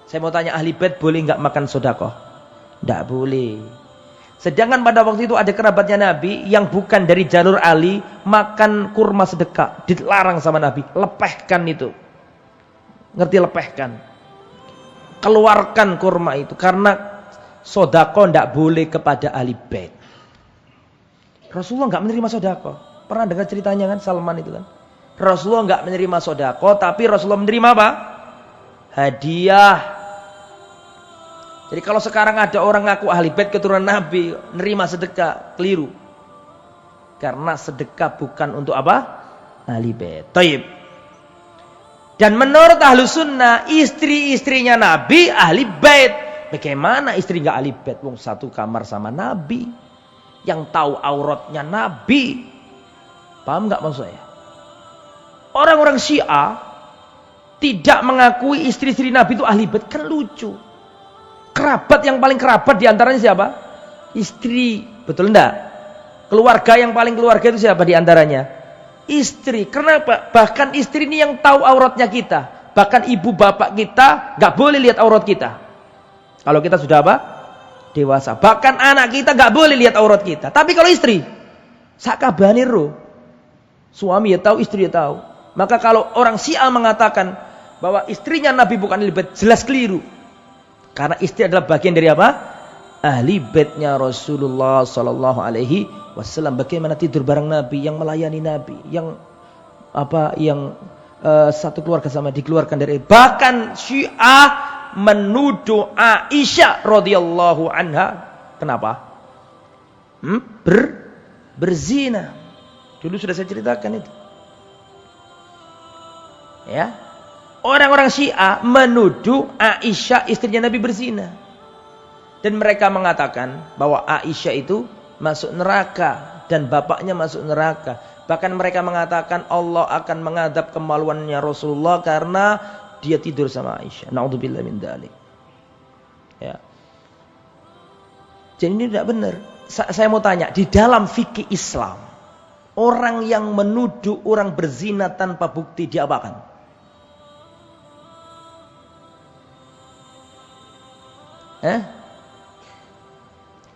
Saya mau tanya, ahli bait boleh nggak makan sodakoh? Nggak boleh. Sedangkan pada waktu itu ada kerabatnya Nabi yang bukan dari jalur Ali makan kurma sedekah, dilarang sama Nabi. Lepehkan itu. Ngerti lepehkan? Keluarkan kurma itu karena sodakoh nggak boleh kepada ahli bait. Rasulullah nggak menerima sodakoh. Pernah dengar ceritanya kan, Salman itu kan? Rasulullah nggak menerima sodakoh, tapi Rasulullah menerima apa? Hadiah. Jadi kalau sekarang ada orang ngaku ahli bait keturunan Nabi, nerima sedekah, keliru. Karena sedekah bukan untuk apa? ahli bait. Taib. Dan menurut ahlu sunnah, istri-istrinya Nabi ahli bait. Bagaimana istri nggak ahli bait? Wong satu kamar sama Nabi, yang tahu auratnya Nabi. Paham nggak maksud saya? Orang-orang Syiah tidak mengakui istri-istri Nabi itu ahli bait, kan lucu. Kerabat yang paling kerabat diantaranya siapa? Istri, betul enggak? Keluarga yang paling keluarga itu siapa diantaranya? Istri. Kenapa? Bahkan istri ini yang tahu auratnya kita. Bahkan ibu bapak kita nggak boleh lihat aurat kita. Kalau kita sudah apa? Dewasa. Bahkan anak kita nggak boleh lihat aurat kita. Tapi kalau istri, sakabaniru. Suami ya tahu, istri ya tahu. Maka kalau orang Syiah mengatakan bahwa istrinya Nabi bukan ahli bait, jelas keliru. Karena istri adalah bagian dari apa? Ahli baitnya Rasulullah sallallahu alaihi wasallam. Bagaimana tidur bareng Nabi, yang melayani Nabi, yang satu keluarga sama dikeluarkan dari. Bahkan Syiah menuduh Aisyah radhiyallahu anha, kenapa? Berzina. Dulu sudah saya ceritakan itu. Ya. Orang-orang Syiah menuduh Aisyah istrinya Nabi berzina. Dan mereka mengatakan bahwa Aisyah itu masuk neraka dan bapaknya masuk neraka. Bahkan mereka mengatakan Allah akan mengadab kemaluannya Rasulullah karena dia tidur sama Aisyah. Na'udzubillah min dzalik. Ya. Jadi ini tidak benar. Saya mau tanya, di dalam fikih Islam, orang yang menuduh orang berzina tanpa bukti diapakan?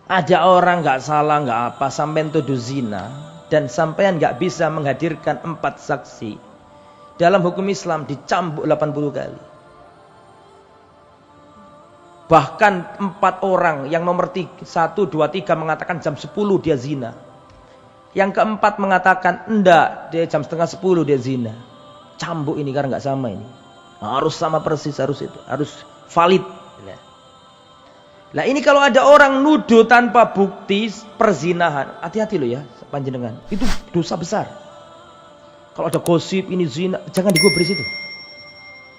Ada orang nggak salah nggak apa sampean tuduh zina dan sampean nggak bisa menghadirkan 4 saksi, dalam hukum Islam dicambuk 80 kali. Bahkan 4 orang yang nomor 1, 2, 3 mengatakan jam 10 dia zina. Yang keempat mengatakan enggak, dia jam setengah 10 dia zina. Cambuk ini karena nggak sama ini. Harus sama persis, harus itu, harus valid. Nah ini kalau ada orang nuduh tanpa bukti perzinahan, hati-hati loh ya panjenengan, itu dosa besar. Kalau ada gosip ini zina, jangan digubris itu.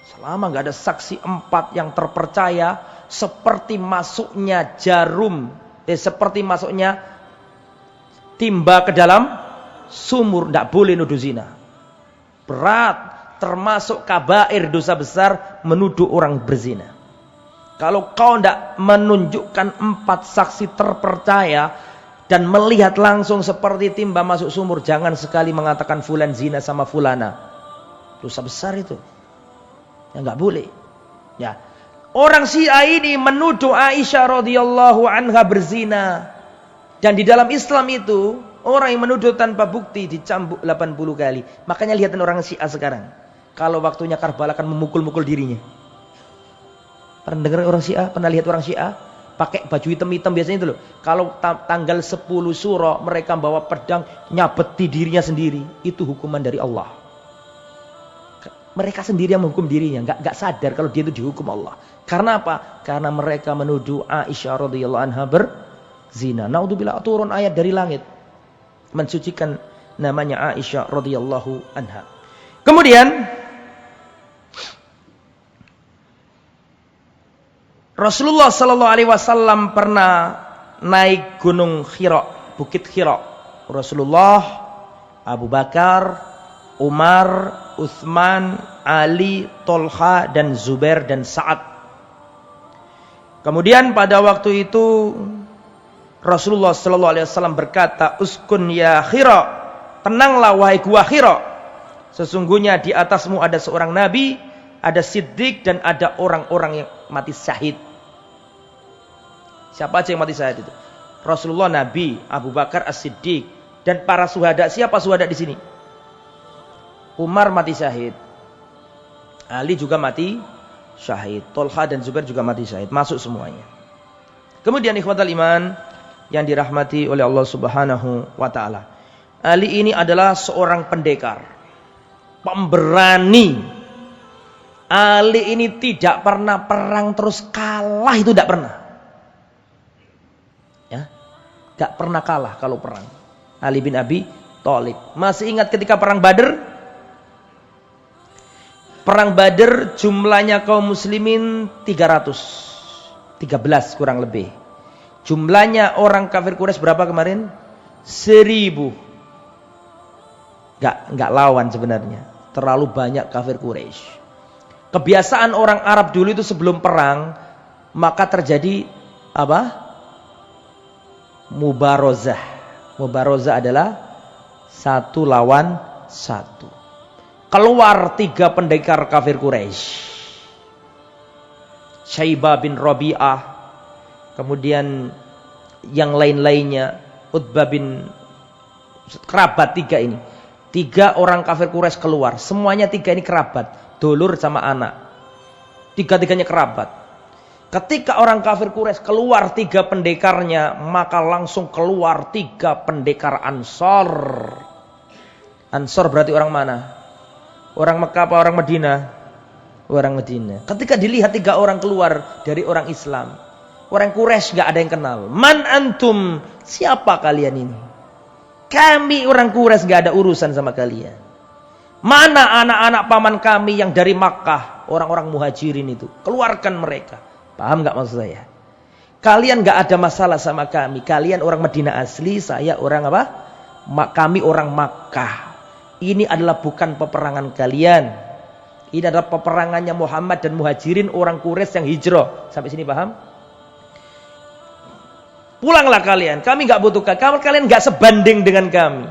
Selama nggak ada saksi 4 yang terpercaya, seperti masuknya jarum, seperti masuknya timba ke dalam sumur, nggak boleh nuduh zina. Berat, termasuk kabair, dosa besar menuduh orang berzina. Kalau kau tidak menunjukkan 4 saksi terpercaya dan melihat langsung seperti timba masuk sumur, jangan sekali mengatakan fulan zina sama fulana. Dosa besar itu. Ya nggak boleh. Ya. Orang Syiah ini menuduh Aisyah radhiyallahu anha berzina. Dan di dalam Islam itu, orang yang menuduh tanpa bukti dicambuk 80 kali. Makanya lihatin orang Syiah sekarang. Kalau waktunya Karbala akan memukul-mukul dirinya. Pernah dengar orang Syiah? Pernah lihat orang Syiah? Pakai baju hitam-hitam biasanya itu loh. Kalau tanggal 10 Syura mereka bawa pedang nyabeti dirinya sendiri. Itu hukuman dari Allah. Mereka sendiri yang menghukum dirinya. Nggak sadar kalau dia itu dihukum Allah. Karena apa? Karena mereka menuduh Aisyah radhiyallahu anha berzina. Naudzubillah, turun ayat dari langit mensucikan namanya Aisyah radhiyallahu anha. Kemudian Rasulullah sallallahu alaihi wasallam pernah naik gunung Hira, bukit Hira. Rasulullah, Abu Bakar, Umar, Utsman, Ali, Tolha dan Zubair dan Sa'ad. Kemudian pada waktu itu Rasulullah sallallahu alaihi wasallam berkata, "Uskun ya Hira, tenanglah wahai gua Hira. Sesungguhnya di atasmu ada seorang nabi, ada siddiq dan ada orang-orang yang mati syahid." Siapa aja yang mati syahid itu? Rasulullah, Nabi, Abu Bakar As-Siddiq dan para syuhada. Siapa syuhada di sini? Umar mati syahid. Ali juga mati syahid. Tolha dan Zubair juga mati syahid. Masuk semuanya. Kemudian ikhwatal iman yang dirahmati oleh Allah Subhanahu wa taala. Ali ini adalah seorang pendekar, pemberani. Ali ini tidak pernah perang terus kalah, itu tidak pernah. Ya, tidak pernah kalah kalau perang. Ali bin Abi Thalib. Masih ingat ketika perang Badar? Perang Badar jumlahnya kaum muslimin 313 kurang lebih. Jumlahnya orang kafir Quraisy berapa kemarin? 1000. Enggak lawan sebenarnya. Terlalu banyak kafir Quraisy. Kebiasaan orang Arab dulu itu sebelum perang, maka terjadi apa? Mubarozah. Mubarozah adalah 1 lawan 1. Keluar 3 pendekar kafir Quraisy. Syaibah bin Rabi'ah, kemudian yang lain-lainnya, Utbah bin, kerabat 3 ini. 3 orang kafir Quraisy keluar. Semuanya 3 ini kerabat, dulur sama anak. 3-3-nya kerabat. Ketika orang kafir Quraisy keluar 3 pendekarnya, maka langsung keluar 3 pendekar Ansor. Ansor berarti orang mana? Orang Mekah apa orang Madinah? Orang Madinah. Ketika dilihat 3 orang keluar dari orang Islam, orang Quraisy gak ada yang kenal. Man antum? Siapa kalian ini? Kami orang Quraisy gak ada urusan sama kalian. Mana anak-anak paman kami yang dari Makkah? Orang-orang muhajirin itu. Keluarkan mereka. Paham gak maksud saya? Kalian gak ada masalah sama kami. Kalian orang Madinah asli, saya orang apa? Kami orang Makkah. Ini adalah bukan peperangan kalian. Ini adalah peperangannya Muhammad dan muhajirin orang Quraisy yang hijrah. Sampai sini paham? Pulanglah kalian. Kami gak butuhkan. Kalian gak sebanding dengan kami.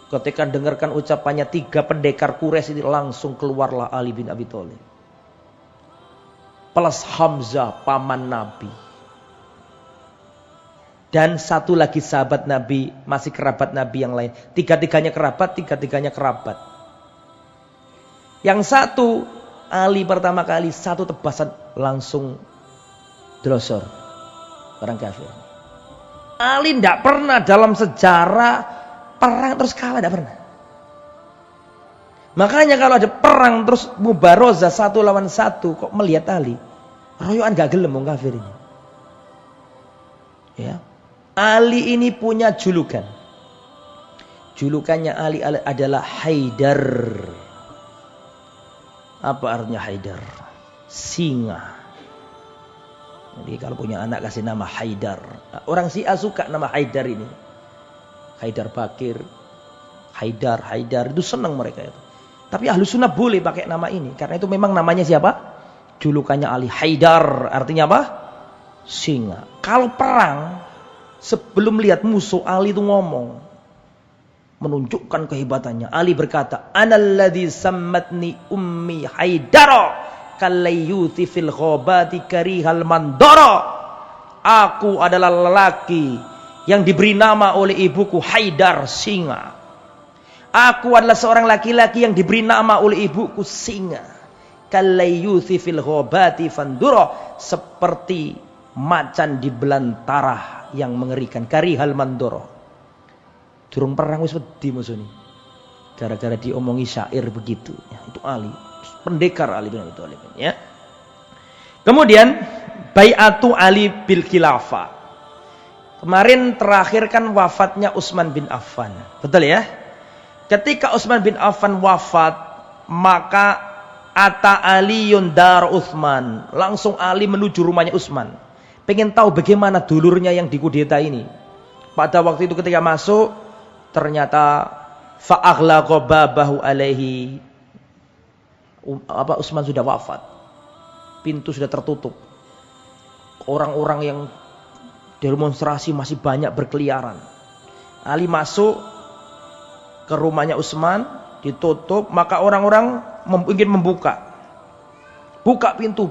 Ketika dengarkan ucapannya 3 pendekar Quraisy ini, langsung keluarlah Ali bin Abi Thalib. Plus Hamzah, paman Nabi. Dan 1 lagi sahabat Nabi, masih kerabat Nabi yang lain. 3-3-nya kerabat, 3-3-nya kerabat. Yang 1, Ali pertama kali 1 tebasan langsung drosor. Orang kafir. Ali tidak pernah dalam sejarah perang terus kalah, tidak pernah. Makanya kalau ada perang terus mubarozah 1 lawan 1, kok melihat Ali, royoan gak gelem wong kafir ini. Ya. Ali ini punya julukan. Julukannya Ali adalah Haidar. Apa artinya Haidar? Singa. Jadi kalau punya anak kasih nama Haidar. Orang Syiah suka nama Haidar ini. Haidar Bakir, Haidar itu senang mereka itu. Tapi ahlu sunnah boleh pakai nama ini. Karena itu memang namanya siapa? Julukannya Ali. Haidar artinya apa? Singa. Kalau perang, sebelum lihat musuh, Ali itu ngomong, menunjukkan kehebatannya. Ali berkata, analladzi sammatni ummi Haidara kalayyuti fil ghabati karihal mandara. Aku adalah lelaki yang diberi nama oleh ibuku Haidar, singa. Aku adalah seorang laki-laki yang diberi nama oleh ibuku singa. Kalayyuti fil ghabati fandura, seperti macan di belantara yang mengerikan. Karihal mandoro. Durung perang wis wedi musuh ini. Gara-gara diomongi syair begitu. Ya, itu Ali, pendekar Ali bin Abi Thalib. Ya. Kemudian bai'atu Ali bil khilafah. Kemarin terakhir kan wafatnya Utsman bin Affan. Betul ya? Ketika Utsman bin Affan wafat, maka ata Aliyun dar Utsman. Langsung Ali menuju rumahnya Utsman. Pengen tahu bagaimana dulurnya yang dikudeta ini. Pada waktu itu ketika masuk, ternyata fa'aghlaqa babahu alaihi. Utsman sudah wafat. Pintu sudah tertutup. Orang-orang yang demonstrasi masih banyak berkeliaran. Ali masuk ke rumahnya Utsman, ditutup, maka orang-orang ingin membuka. Buka pintu.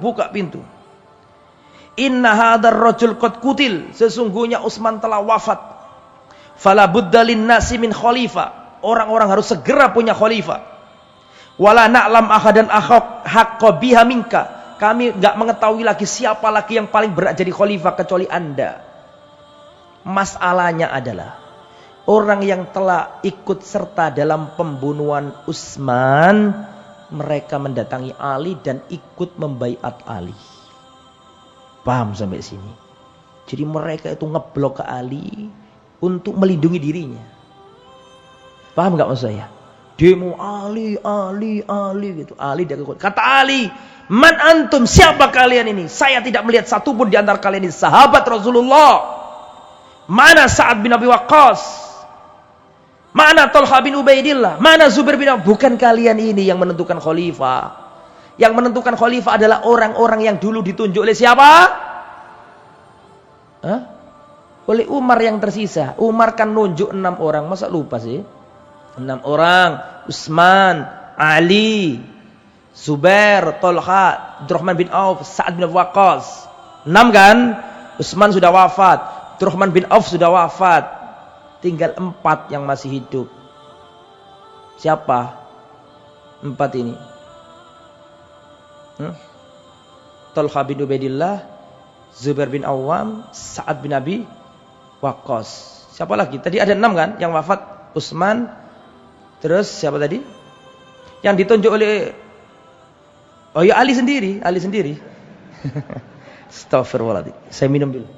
Inna hadzal rajul qad qutil, sesungguhnya Utsman telah wafat. Fala budda linnasi min khalifah, orang-orang harus segera punya khalifah. Wala na'lam ahadan haqqa biha minka, kami enggak mengetahui lagi siapa lagi yang paling berhak jadi khalifah kecuali Anda. Masalahnya adalah orang yang telah ikut serta dalam pembunuhan Utsman, mereka mendatangi Ali dan ikut membaiat Ali. Paham sampai sini? Jadi mereka itu ngeblok ke Ali untuk melindungi dirinya. Paham gak maksud saya? Demo Ali gitu. Ali dia kata Ali, "Man antum? Siapa kalian ini? Saya tidak melihat satupun di antara kalian ini sahabat Rasulullah. Mana Sa'ad bin Abi Waqqas? Mana Talha bin Ubaidillah? Mana Zubair bin Awam? Bukan kalian ini yang menentukan khalifah. Yang menentukan khalifah adalah orang-orang yang dulu ditunjuk oleh siapa? Hah? Oleh Umar yang tersisa. Umar kan nunjuk 6 orang. Masa lupa sih? 6 orang. Utsman, Ali, Zubair, Talha, Abdurrahman bin Auf, Sa'ad bin Abi Waqqas. 6 kan? Utsman sudah wafat. Abdurrahman bin Auf sudah wafat. Tinggal 4 yang masih hidup. Siapa 4 ini? Talha bin Ubaidillah, Zubair bin Awam, Sa'ad bin Abi Waqqas. Siapa lagi? Tadi ada 6 kan yang wafat? Utsman. Terus siapa tadi? Yang ditunjuk oleh Oh ya Ali sendiri. Astagfirullahaladzim. Saya minum dulu.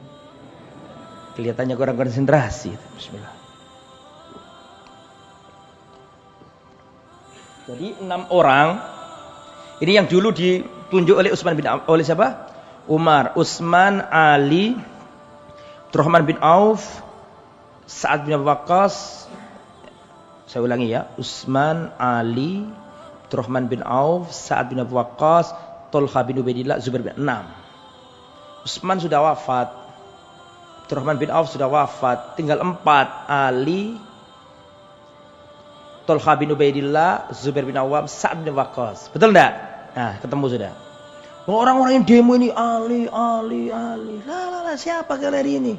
Kelihatannya kurang konsentrasi. Bismillah. Jadi 6 orang ini yang dulu ditunjuk oleh Utsman bin oleh siapa? Umar, Utsman, Ali, Abdurrahman bin Auf, Sa'ad bin Abi Waqqas. Saya ulangi ya, Utsman, Ali, Abdurrahman bin Auf, Sa'ad bin Abi Waqqas, Talha bin Ubaidillah, Zubair bin 6. Utsman sudah wafat, Abdurrahman bin Auf sudah wafat, tinggal 4, Ali, Talha bin Ubaidillah, Zubair bin Awam, Sa'ad bin Waqqas. Betul enggak? Nah, ketemu sudah. Orang-orang yang demo ini Ali. Lah, siapa kalian ini?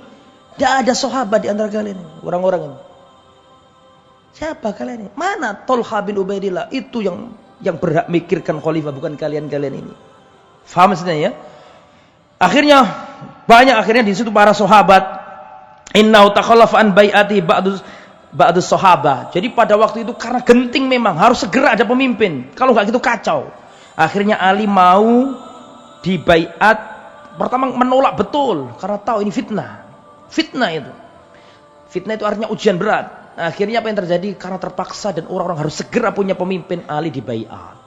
Tidak ada sahabat di antara kalian ini. Orang-orang ini. Siapa kalian ini? Mana Talha bin Ubaidillah? Itu yang berhak mikirkan khalifah, bukan kalian-kalian ini. Faham maksudnya ya? Akhirnya banyak di situ para sahabat. Innahu takhallafa an bai'ati ba'du sahabah. Jadi pada waktu itu karena genting memang harus segera ada pemimpin. Kalau nggak gitu kacau. Akhirnya Ali mau dibaiat. Pertama menolak betul karena tahu ini fitnah. Fitnah itu artinya ujian berat. Akhirnya apa yang terjadi? Karena terpaksa dan orang-orang harus segera punya pemimpin, Ali dibaiat.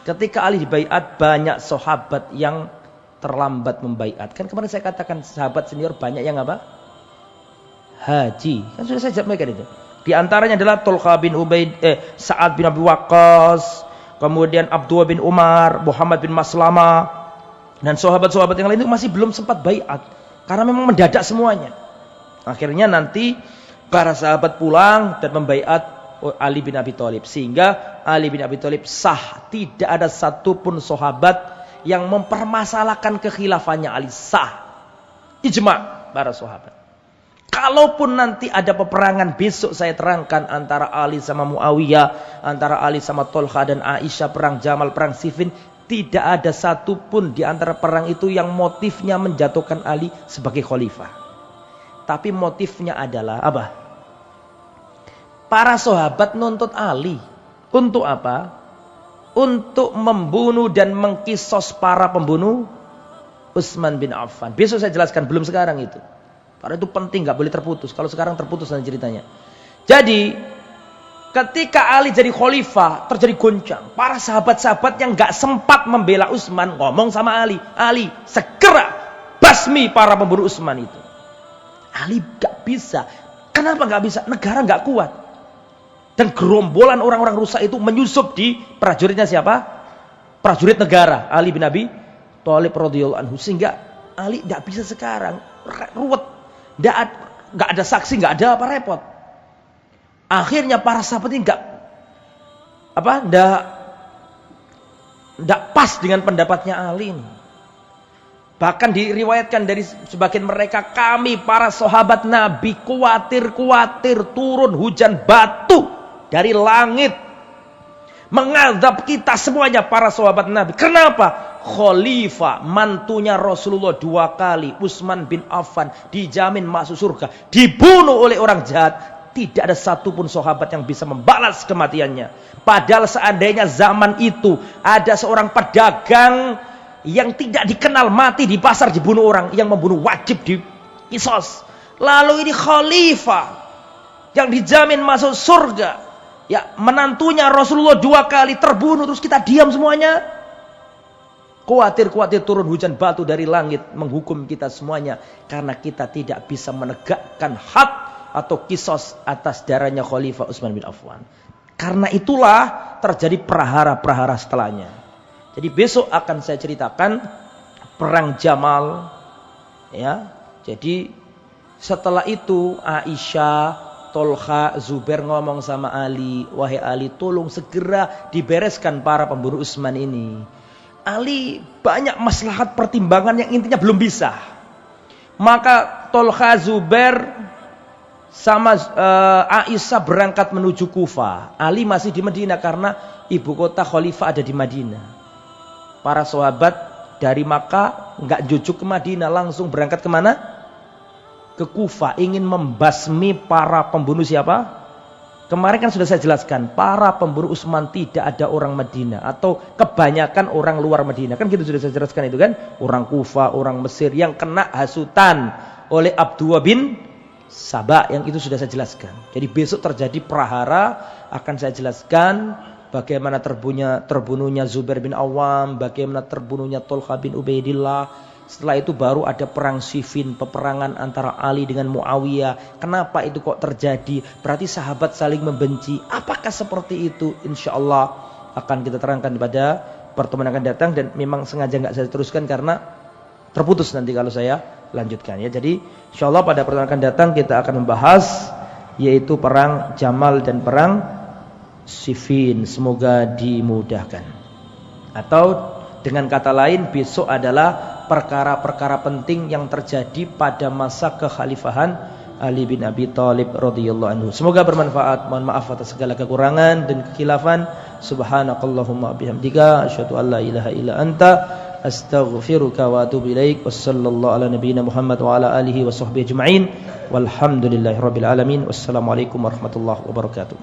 Ketika Ali dibaiat, banyak sahabat yang terlambat membaiat. Kan kemarin saya katakan sahabat senior banyak yang apa? Haji. Kan sudah saya jawab mereka itu. Di antaranya adalah Talha bin Sa'ad bin Abi Waqqas, kemudian Abdullah bin Umar, Muhammad bin Maslamah, dan sahabat-sahabat yang lain itu masih belum sempat baiat karena memang mendadak semuanya. Akhirnya nanti para sahabat pulang dan membaiat Ali bin Abi Thalib, sehingga Ali bin Abi Thalib sah. Tidak ada satupun sahabat yang mempermasalahkan kekhilafannya Ali, sah. Ijma para sahabat. Kalaupun nanti ada peperangan besok saya terangkan antara Ali sama Muawiyah, antara Ali sama Talha dan Aisyah, perang Jamal, perang Siffin, tidak ada satupun di antara perang itu yang motifnya menjatuhkan Ali sebagai khalifah. Tapi motifnya adalah apa? Para sahabat nuntut Ali untuk apa? Untuk membunuh dan mengkisos para pembunuh Utsman bin Affan. Besok saya jelaskan, belum sekarang itu. Karena itu penting, gak boleh terputus. Kalau sekarang terputus nanti ceritanya. Jadi ketika Ali jadi khalifah, terjadi goncang. Para sahabat-sahabat yang gak sempat membela Utsman ngomong sama Ali, Ali segera basmi para pemburu Utsman itu. Ali gak bisa. Kenapa gak bisa? Negara gak kuat. Dan gerombolan orang-orang rusak itu menyusup di prajuritnya siapa? Prajurit negara, Ali bin Abi Thalib radhiyallahu anhu. Sehingga Ali gak bisa sekarang, ruwet. Gak ada saksi, gak ada apa, repot. Akhirnya para sahabat ini gak pas dengan pendapatnya Ali ini. Bahkan diriwayatkan dari sebagian mereka, kami para sahabat Nabi khawatir turun hujan batu dari langit mengadab kita semuanya para sahabat Nabi. Kenapa? Khalifah mantunya Rasulullah 2 kali, Utsman bin Affan, dijamin masuk surga, dibunuh oleh orang jahat. Tidak ada satupun sahabat yang bisa membalas kematiannya. Padahal seandainya zaman itu ada seorang pedagang yang tidak dikenal mati di pasar, dibunuh orang, yang membunuh wajib dikisos. Lalu ini khalifah yang dijamin masuk surga, Ya, menantunya Rasulullah 2 kali terbunuh terus kita diam semuanya. Khawatir turun hujan batu dari langit menghukum kita semuanya karena kita tidak bisa menegakkan had atau kisos atas darahnya Khalifah Utsman bin Affan. Karena itulah terjadi prahara-prahara setelahnya. Jadi besok akan saya ceritakan perang Jamal, ya. Jadi setelah itu Aisyah, Tolha, Zubair ngomong sama Ali, wahai Ali, tolong segera dibereskan para pemburu Utsman ini. Ali banyak maslahat pertimbangan yang intinya belum bisa. Maka Tolha, Zubair sama Aisyah berangkat menuju Kufah. Ali masih di Madinah karena ibu kota khalifah ada di Madinah. Para sahabat dari Makkah nggak jujuk ke Madinah, langsung berangkat kemana? Ke Kufah, ingin membasmi para pembunuh siapa? Kemarin kan sudah saya jelaskan, para pemburu Utsman tidak ada orang Madinah atau kebanyakan orang luar Madinah. Kan gitu sudah saya jelaskan itu kan, orang Kufah, orang Mesir yang kena hasutan oleh Abdullah bin Sabah, yang itu sudah saya jelaskan. Jadi besok terjadi prahara, akan saya jelaskan bagaimana terbunuhnya Zubair bin Awam, bagaimana terbunuhnya Tolha bin Ubaidillah. Setelah itu baru ada perang Siffin, peperangan antara Ali dengan Muawiyah. Kenapa itu kok terjadi? Berarti sahabat saling membenci. Apakah seperti itu? Insya Allah akan kita terangkan pada pertemuan akan datang. Dan memang sengaja nggak saya teruskan karena terputus nanti kalau saya lanjutkan ya. Jadi insya Allah pada pertemuan akan datang kita akan membahas yaitu perang Jamal dan perang Siffin. Semoga dimudahkan. Atau dengan kata lain, besok adalah perkara-perkara penting yang terjadi pada masa kekhalifahan Ali bin Abi Thalib radhiyallahu anhu. Semoga bermanfaat. Mohon maaf atas segala kekurangan dan kekhilafan. Subhanakallahumma bihamdika asyhadu an la ilaha illa anta astaghfiruka wa atubu ilaik. Wassallallahu ala nabiyyina Muhammad wa ala alihi wa sahbihi ajma'in. Walhamdulillahirabbil alamin. Wassalamualaikum warahmatullahi wabarakatuh.